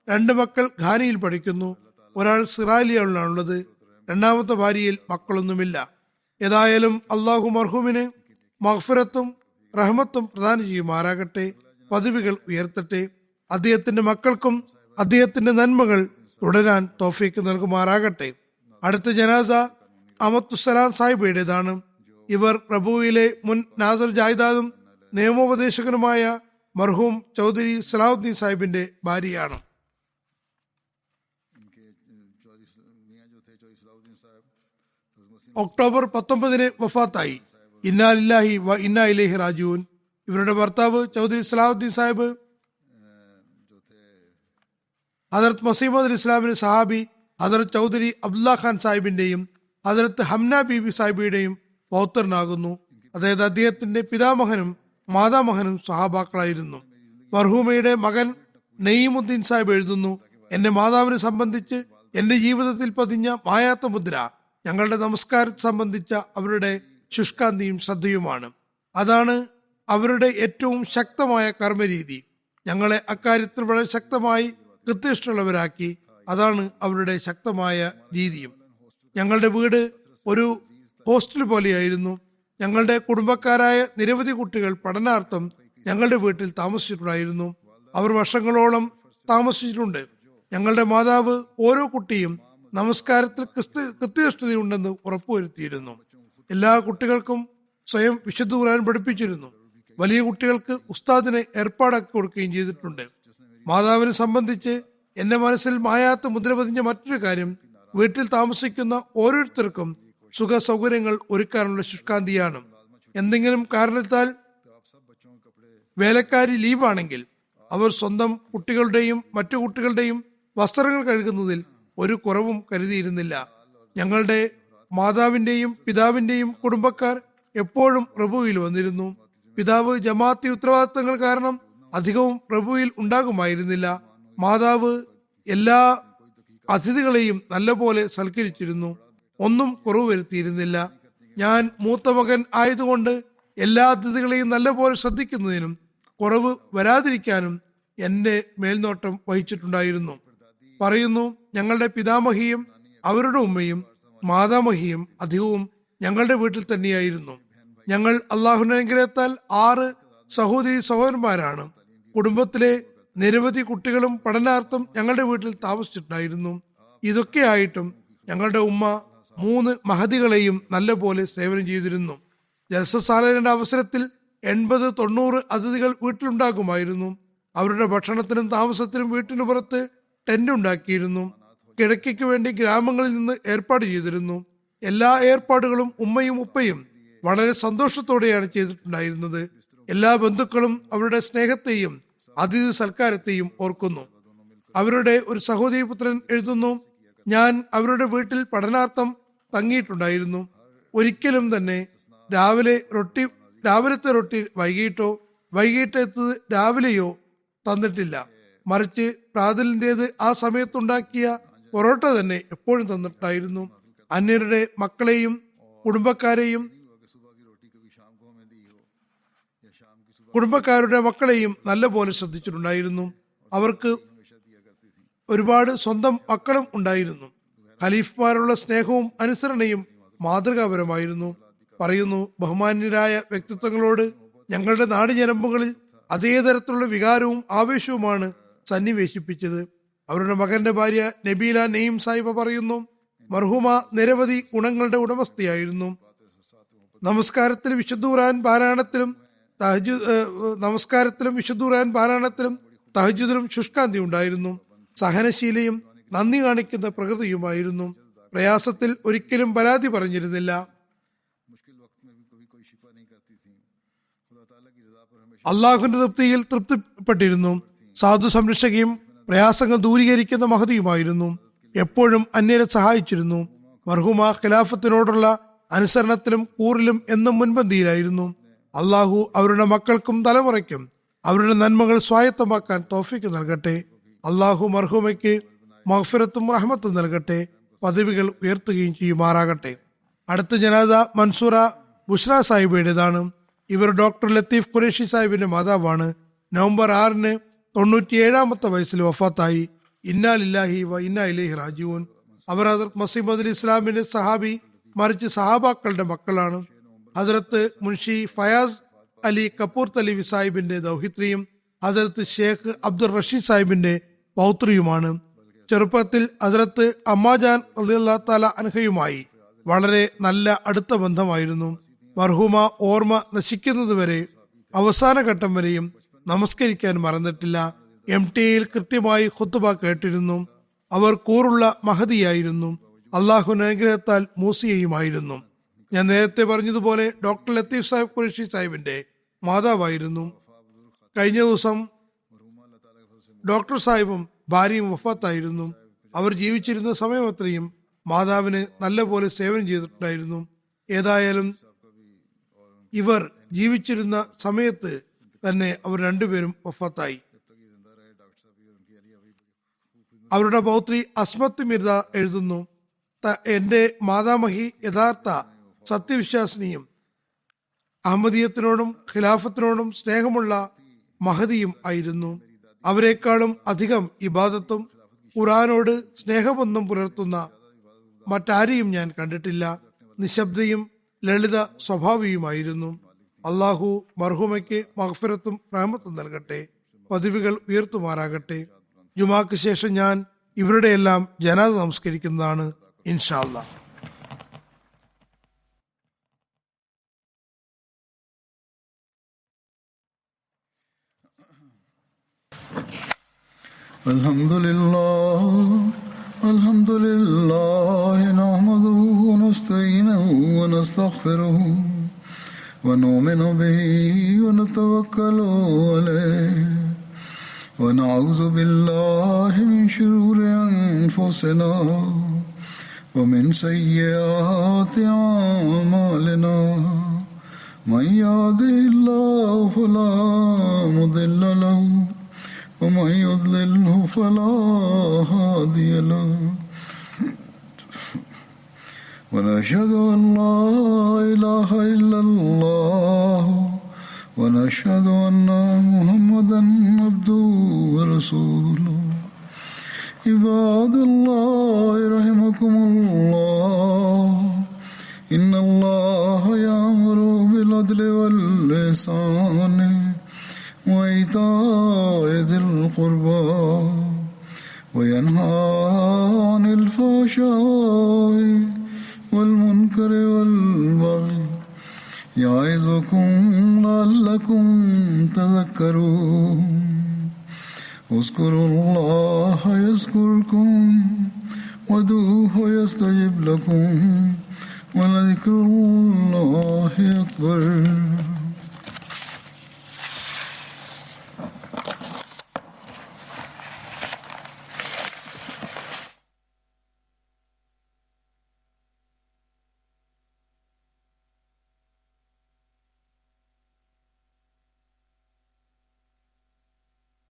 B: 2 മക്കൾ ഘാനയിൽ പഠിക്കുന്നു. ഒരാൾ സിറാലിയയിലാണുള്ളത്. 2ാമത്തെ ഭാര്യയിൽ മക്കളൊന്നുമില്ല. ഏതായാലും അള്ളാഹു മർഹൂമിന് മഗ്ഫിറത്തും റഹ്മത്തും പ്രദാനം ചെയ്യുമാറാകട്ടെ. പദവികൾ ഉയർത്തട്ടെ. അദ്ദേഹത്തിന്റെ മക്കൾക്കും അദ്ദേഹത്തിന്റെ നന്മകൾ തുടരാൻ തൗഫീക്ക് നൽകുമാറാകട്ടെ. അടുത്ത ജനാസ അമത്തുസലാം സാഹിബയുടേതാണ്. ഇവർ റബൂയിലെ മുൻ നാസർ ജായിദാദും നിയമോപദേശകനുമായ മർഹൂം ചൗധരി സലാഹുദ്ദീൻ സാഹിബിന്റെ ഭാര്യയാണ്. ഒക്ടോബർ 19 വഫാത്തായി. ഇന്നാ ലില്ലാഹി വ ഇന്നാ ഇലൈഹി റാജിഊൻ. ഇവരുടെ ഭർത്താവ് ചൗധരി സലാഹുദ്ദീൻ സാഹിബ് ഹദരത്ത് മസീമദ് ഇസ്ലാമിന്റെ സഹാബി ഹദരത്ത് ചൗധരി അബ്ദുല്ല ഖാൻ സാഹിബിന്റെയും ഹദരത്ത് ഹംന ബീബി സാഹിബിയുടെയും പൗത്രനാകുന്നു. അതായത് അദ്ദേഹത്തിന്റെ പിതാമഹനും മാതാമഹനും സഹാബാക്കളായിരുന്നു. മർഹൂമയുടെ മകൻ നയീമുദ്ദീൻ സാഹിബ് എഴുതുന്നു, എന്റെ മാതാവിനെ സംബന്ധിച്ച് എന്റെ ജീവിതത്തിൽ പതിഞ്ഞ മായാത്ത മുദ്ര ഞങ്ങളുടെ നമസ്കാരത്തെ സംബന്ധിച്ച അവരുടെ ശുഷ്കാന്തിയും ശ്രദ്ധയുമാണ്. അതാണ് അവരുടെ ഏറ്റവും ശക്തമായ കർമ്മരീതി. ഞങ്ങളെ അക്കാര്യത്തിൽ വളരെ ശക്തമായി കൃത്യനിഷ്ഠയുള്ളവരാക്കി. അതാണ് അവരുടെ ശക്തമായ രീതിയും. ഞങ്ങളുടെ വീട് ഒരു ഹോസ്റ്റൽ പോലെയായിരുന്നു. ഞങ്ങളുടെ കുടുംബക്കാരായ നിരവധി കുട്ടികൾ പഠനാർത്ഥം ഞങ്ങളുടെ വീട്ടിൽ താമസിച്ചിട്ടുണ്ടായിരുന്നു. അവർ വർഷങ്ങളോളം താമസിച്ചിട്ടുണ്ട്. ഞങ്ങളുടെ മാതാവ് ഓരോ കുട്ടിയും നമസ്കാരത്തിൽ കൃത്യനിഷ്ഠതയുണ്ടെന്ന് ഉറപ്പുവരുത്തിയിരുന്നു. എല്ലാ കുട്ടികൾക്കും സ്വയം വിശുദ്ധ ഖുർആൻ പഠിപ്പിച്ചിരുന്നു. വലിയ കുട്ടികൾക്ക് ഉസ്താദിനെ ഏർപ്പാടാക്കി കൊടുക്കുകയും ചെയ്തിട്ടുണ്ട്. മാതാവിനെ സംബന്ധിച്ച് എന്റെ മനസ്സിൽ മായാത്ത മുദ്ര പതിഞ്ഞ മറ്റൊരു കാര്യം, വീട്ടിൽ താമസിക്കുന്ന ഓരോരുത്തർക്കും സുഖ സൗകര്യങ്ങൾ ഒരുക്കാനുള്ള ശുഷ്കാന്തിയാണ്. എന്തെങ്കിലും കാരണത്താൽ വേലക്കാരി ലീവാണെങ്കിൽ അവർ സ്വന്തം കുട്ടികളുടെയും മറ്റു കുട്ടികളുടെയും വസ്ത്രങ്ങൾ കഴുകുന്നതിൽ ഒരു കുറവും കരുതിയിരുന്നില്ല. ഞങ്ങളുടെ മാതാവിന്റെയും പിതാവിന്റെയും കുടുംബക്കാർ എപ്പോഴും പ്രഭുവിൽ വന്നിരുന്നു. പിതാവ് ജമാഅത്തി ഉത്തരവാദിത്തങ്ങൾ കാരണം അധികവും പ്രഭുവിൽ ഉണ്ടാകുമായിരുന്നില്ല. മാതാവ് എല്ലാ അതിഥികളെയും നല്ലപോലെ സൽക്കരിച്ചിരുന്നു. ഒന്നും കുറവ് വരുത്തിയിരുന്നില്ല. ഞാൻ മൂത്ത മകൻ ആയതുകൊണ്ട് എല്ലാ അതിഥികളെയും നല്ലപോലെ ശ്രദ്ധിക്കുന്നതിനും കുറവ് വരാതിരിക്കാനും എന്റെ മേൽനോട്ടം വഹിച്ചിട്ടുണ്ടായിരുന്നു. പറയുന്നു, ഞങ്ങളുടെ പിതാമഹിയും അവരുടെ ഉമ്മയും മാതാമഹിയും അധികവും ഞങ്ങളുടെ വീട്ടിൽ തന്നെയായിരുന്നു. ഞങ്ങൾ അള്ളാഹുവിന്റെ അനുഗ്രഹത്താൽ 6 സഹോദരി സഹോദരന്മാരാണ്. കുടുംബത്തിലെ നിരവധി കുട്ടികളും പഠനാർത്ഥം ഞങ്ങളുടെ വീട്ടിൽ താമസിച്ചിട്ടുണ്ടായിരുന്നു. ഇതൊക്കെയായിട്ടും ഞങ്ങളുടെ ഉമ്മ 3 മഹദികളെയും നല്ലപോലെ സേവനം ചെയ്തിരുന്നു. ജലസസാലയുടെ അവസരത്തിൽ 80-90 അതിഥികൾ വീട്ടിലുണ്ടാകുമായിരുന്നു. അവരുടെ ഭക്ഷണത്തിനും താമസത്തിനും വീട്ടിന് പുറത്ത് ടെന്റ് ഉണ്ടാക്കിയിരുന്നു. കിടക്കയ്ക്ക് വേണ്ടി ഗ്രാമങ്ങളിൽ നിന്ന് ഏർപ്പാട് ചെയ്തിരുന്നു. എല്ലാ ഏർപ്പാടുകളും ഉമ്മയും ഉപ്പയും വളരെ സന്തോഷത്തോടെയാണ് ചെയ്തിട്ടുണ്ടായിരുന്നത്. എല്ലാ ബന്ധുക്കളും അവരുടെ സ്നേഹത്തെയും അതിഥി സൽക്കാരത്തെയും ഓർക്കുന്നു. അവരുടെ ഒരു സഹോദരി പുത്രൻ എഴുതുന്നു, ഞാൻ അവരുടെ വീട്ടിൽ പഠനാർത്ഥം തങ്ങിയിട്ടുണ്ടായിരുന്നു. ഒരിക്കലും തന്നെ രാവിലത്തെ റൊട്ടി വൈകിട്ടത്തത് രാവിലെയോ തന്നിട്ടില്ല. മറിച്ച് പ്രാതലിൻ്റെത് ആ സമയത്തുണ്ടാക്കിയ പൊറോട്ട തന്നെ എപ്പോഴും തന്നിട്ടായിരുന്നു. അന്യരുടെ മക്കളെയും കുടുംബക്കാരുടെ മക്കളെയും നല്ലപോലെ ശ്രദ്ധിച്ചിട്ടുണ്ടായിരുന്നു. അവർക്ക് ഒരുപാട് സ്വന്തം മക്കളും ഉണ്ടായിരുന്നു. ഖലീഫുമാരുള്ള സ്നേഹവും അനുസരണയും മാതൃകാപരമായിരുന്നു. പറയുന്നു, ബഹുമാന്യരായ വ്യക്തിത്വങ്ങളോട് ഞങ്ങളുടെ നാടിഞരമ്പുകളിൽ അതേ തരത്തിലുള്ള വികാരവും ആവേശവുമാണ് സന്നിവേശിപ്പിച്ചത്. അവരുടെ മകന്റെ ഭാര്യ നബീല നെയ്ം സാഹിബ പറയുന്നു, മർഹൂമ നിരവധി ഗുണങ്ങളുടെ ഉടമസ്ഥയായിരുന്നു. നമസ്കാരത്തിലും വിശുദ്ധ ഖുർആൻ പാരായണത്തിലും തഹജ്ജുദിലും ശുഷ്കാന്തി ഉണ്ടായിരുന്നു. സഹനശീലയും നന്ദി കാണിക്കുന്ന പ്രകൃതിയുമായിരുന്നു. പ്രയാസത്തിൽ ഒരിക്കലും പരാതി പറഞ്ഞിരുന്നില്ല. അള്ളാഹുവിന്റെ തൃപ്തിയിൽ തൃപ്തിപ്പെട്ടിരുന്നു. സാധു സംരക്ഷകയും പ്രയാസങ്ങൾ ദൂരീകരിക്കുന്ന മഹതിയുമായിരുന്നു. എപ്പോഴും അന്യരെ സഹായിച്ചിരുന്നു. മർഹൂമ ഖിലാഫത്തിനോടുള്ള അനുസരണത്തിലും കൂറിലും എന്നും മുൻപന്തിയിലായിരുന്നു. അള്ളാഹു അവരുടെ മക്കൾക്കും തലമുറയ്ക്കും അവരുടെ നന്മകൾ സ്വായത്തമാക്കാൻ തൗഫീക്ക് നൽകട്ടെ. അള്ളാഹു മർഹൂമയ്ക്ക് മഗ്ഫിറത്തും റഹ്മത്തും നൽകട്ടെ. പദവികൾ ഉയർത്തുകയും ചെയ്യുമാറാകട്ടെ. അടുത്ത ജനാസ മൻസൂറ ബുഷ്ര സാഹിബയുടേതാണ്. ഇവർ ഡോക്ടർ ലത്തീഫ് ഖുറേഷി സാഹിബിന്റെ മാതാവാണ്. നവംബർ 6 97 വയസ്സിൽ വഫാത്തായി. ഇന്നാ ലില്ലാഹി വ ഇന്നാ ഇലൈഹി റാജിഊൻ. അവർ ഹദരത്ത് മസീഹ് ഇസ്ലാമിന്റെ സഹാബി, മറിച്ച് സഹാബാക്കളുടെ മക്കളാണ്. ഹദരത്ത് മുൻഷി ഫയാസ് അലി കപൂർ തലീവി സാഹിബിന്റെ ദൗഹിത്രിയും ഹദരത്ത് ഷേഖ് അബ്ദുൾ റഷീദ് സാഹിബിന്റെ പൗത്രിയുമാണ്. ചെറുപ്പത്തിൽ ഹദരത്ത് അമ്മാജാൻ റളിയല്ലാഹു തആല അൻഹയുമായി വളരെ നല്ല അടുത്ത ബന്ധമായിരുന്നു. മർഹൂമ ഓർമ്മ നശിക്കുന്നതുവരെ അവസാന ഘട്ടം വരെയും നമസ്കരിക്കാൻ മറന്നിട്ടില്ല. MTയിൽ കൃത്യമായി ഖുത്ബ കേട്ടിരുന്നു. അവർ കൂറുള്ള മഹദിയായിരുന്നു. അള്ളാഹുവിന്റെ അനുഗ്രഹത്താൽ മൂസിയയുമായിരുന്നു. ഞാൻ നേരത്തെ പറഞ്ഞതുപോലെ ഡോക്ടർ ലത്തീഫ് സാഹിബ് ഖുറേഷി സാഹിബിന്റെ മാതാവായിരുന്നു. കഴിഞ്ഞ ദിവസം ഡോക്ടർ സാഹിബും ഭാര്യയും വഫാത്തായിരുന്നു. അവർ ജീവിച്ചിരുന്ന സമയം അത്രയും മാതാവിന് നല്ലപോലെ സേവനം ചെയ്തിട്ടുണ്ടായിരുന്നു. ഏതായാലും ഇവർ ജീവിച്ചിരുന്ന സമയത്ത് തന്നെ അവർ രണ്ടുപേരും വഫാത്തായി. അവരുടെ പൗത്രി അസ്മത്ത് മിർദ എഴുതുന്നു, എന്റെ മാതാമഹി യഥാർത്ഥ സത്യവിശ്വാസിനിയും അഹമ്മദീയത്തിനോടും ഖിലാഫത്തിനോടും സ്നേഹമുള്ള മഹദിയും ആയിരുന്നു. അവരെക്കാളും അധികം ഇബാദത്തും ഖുർആനോട് സ്നേഹബന്ധം പുലർത്തുന്ന മറ്റാരെയും ഞാൻ കണ്ടിട്ടില്ല. നിശബ്ദയും ലളിത സ്വഭാവിയുമായിരുന്നു. അള്ളാഹു മർഹൂമയ്ക്ക് മഗ്ഫിറത്തും റഹ്മത്തും നൽകട്ടെ. പദവികൾ ഉയർത്തുമാറാകട്ടെ. ജുമാക്ക് ശേഷം ഞാൻ ഇവരുടെ എല്ലാം ജനാസ നമസ്കരിക്കുന്നതാണ് ഇൻഷാ അല്ലാഹ്.
A: അൽഹംദുലില്ലാഹി നഹ്മദുഹു വനസ്തഈനുഹു വനസ്തഗ്ഫിറുഹു വനുഅ്മിനു ബിഹി വനതവക്കലു അലൈഹി വനഊദു ബില്ലാഹി മിൻ ശുറൂരി അൻഫുസിനാ വമിൻ സയ്യിആതി അഅ്മാലിനാ മൻ യഹ്ദിഹില്ലാഹു ഫലാ മുദില്ല ലഹു ومن يضلله فلا هادي له ونشهد أن لا إله إلا الله ونشهد أن محمدا عبده ورسوله عباد الله رحمكم الله إن الله يأمر بالعدل والإحسان وإيتاء ذي القربى وينهى عن الفحشاء والمنكر والبغي يعظكم لعلكم تذكرون اذكروا الله يذكركم وادعوه يستجب لكم ولذكر الله أكبر.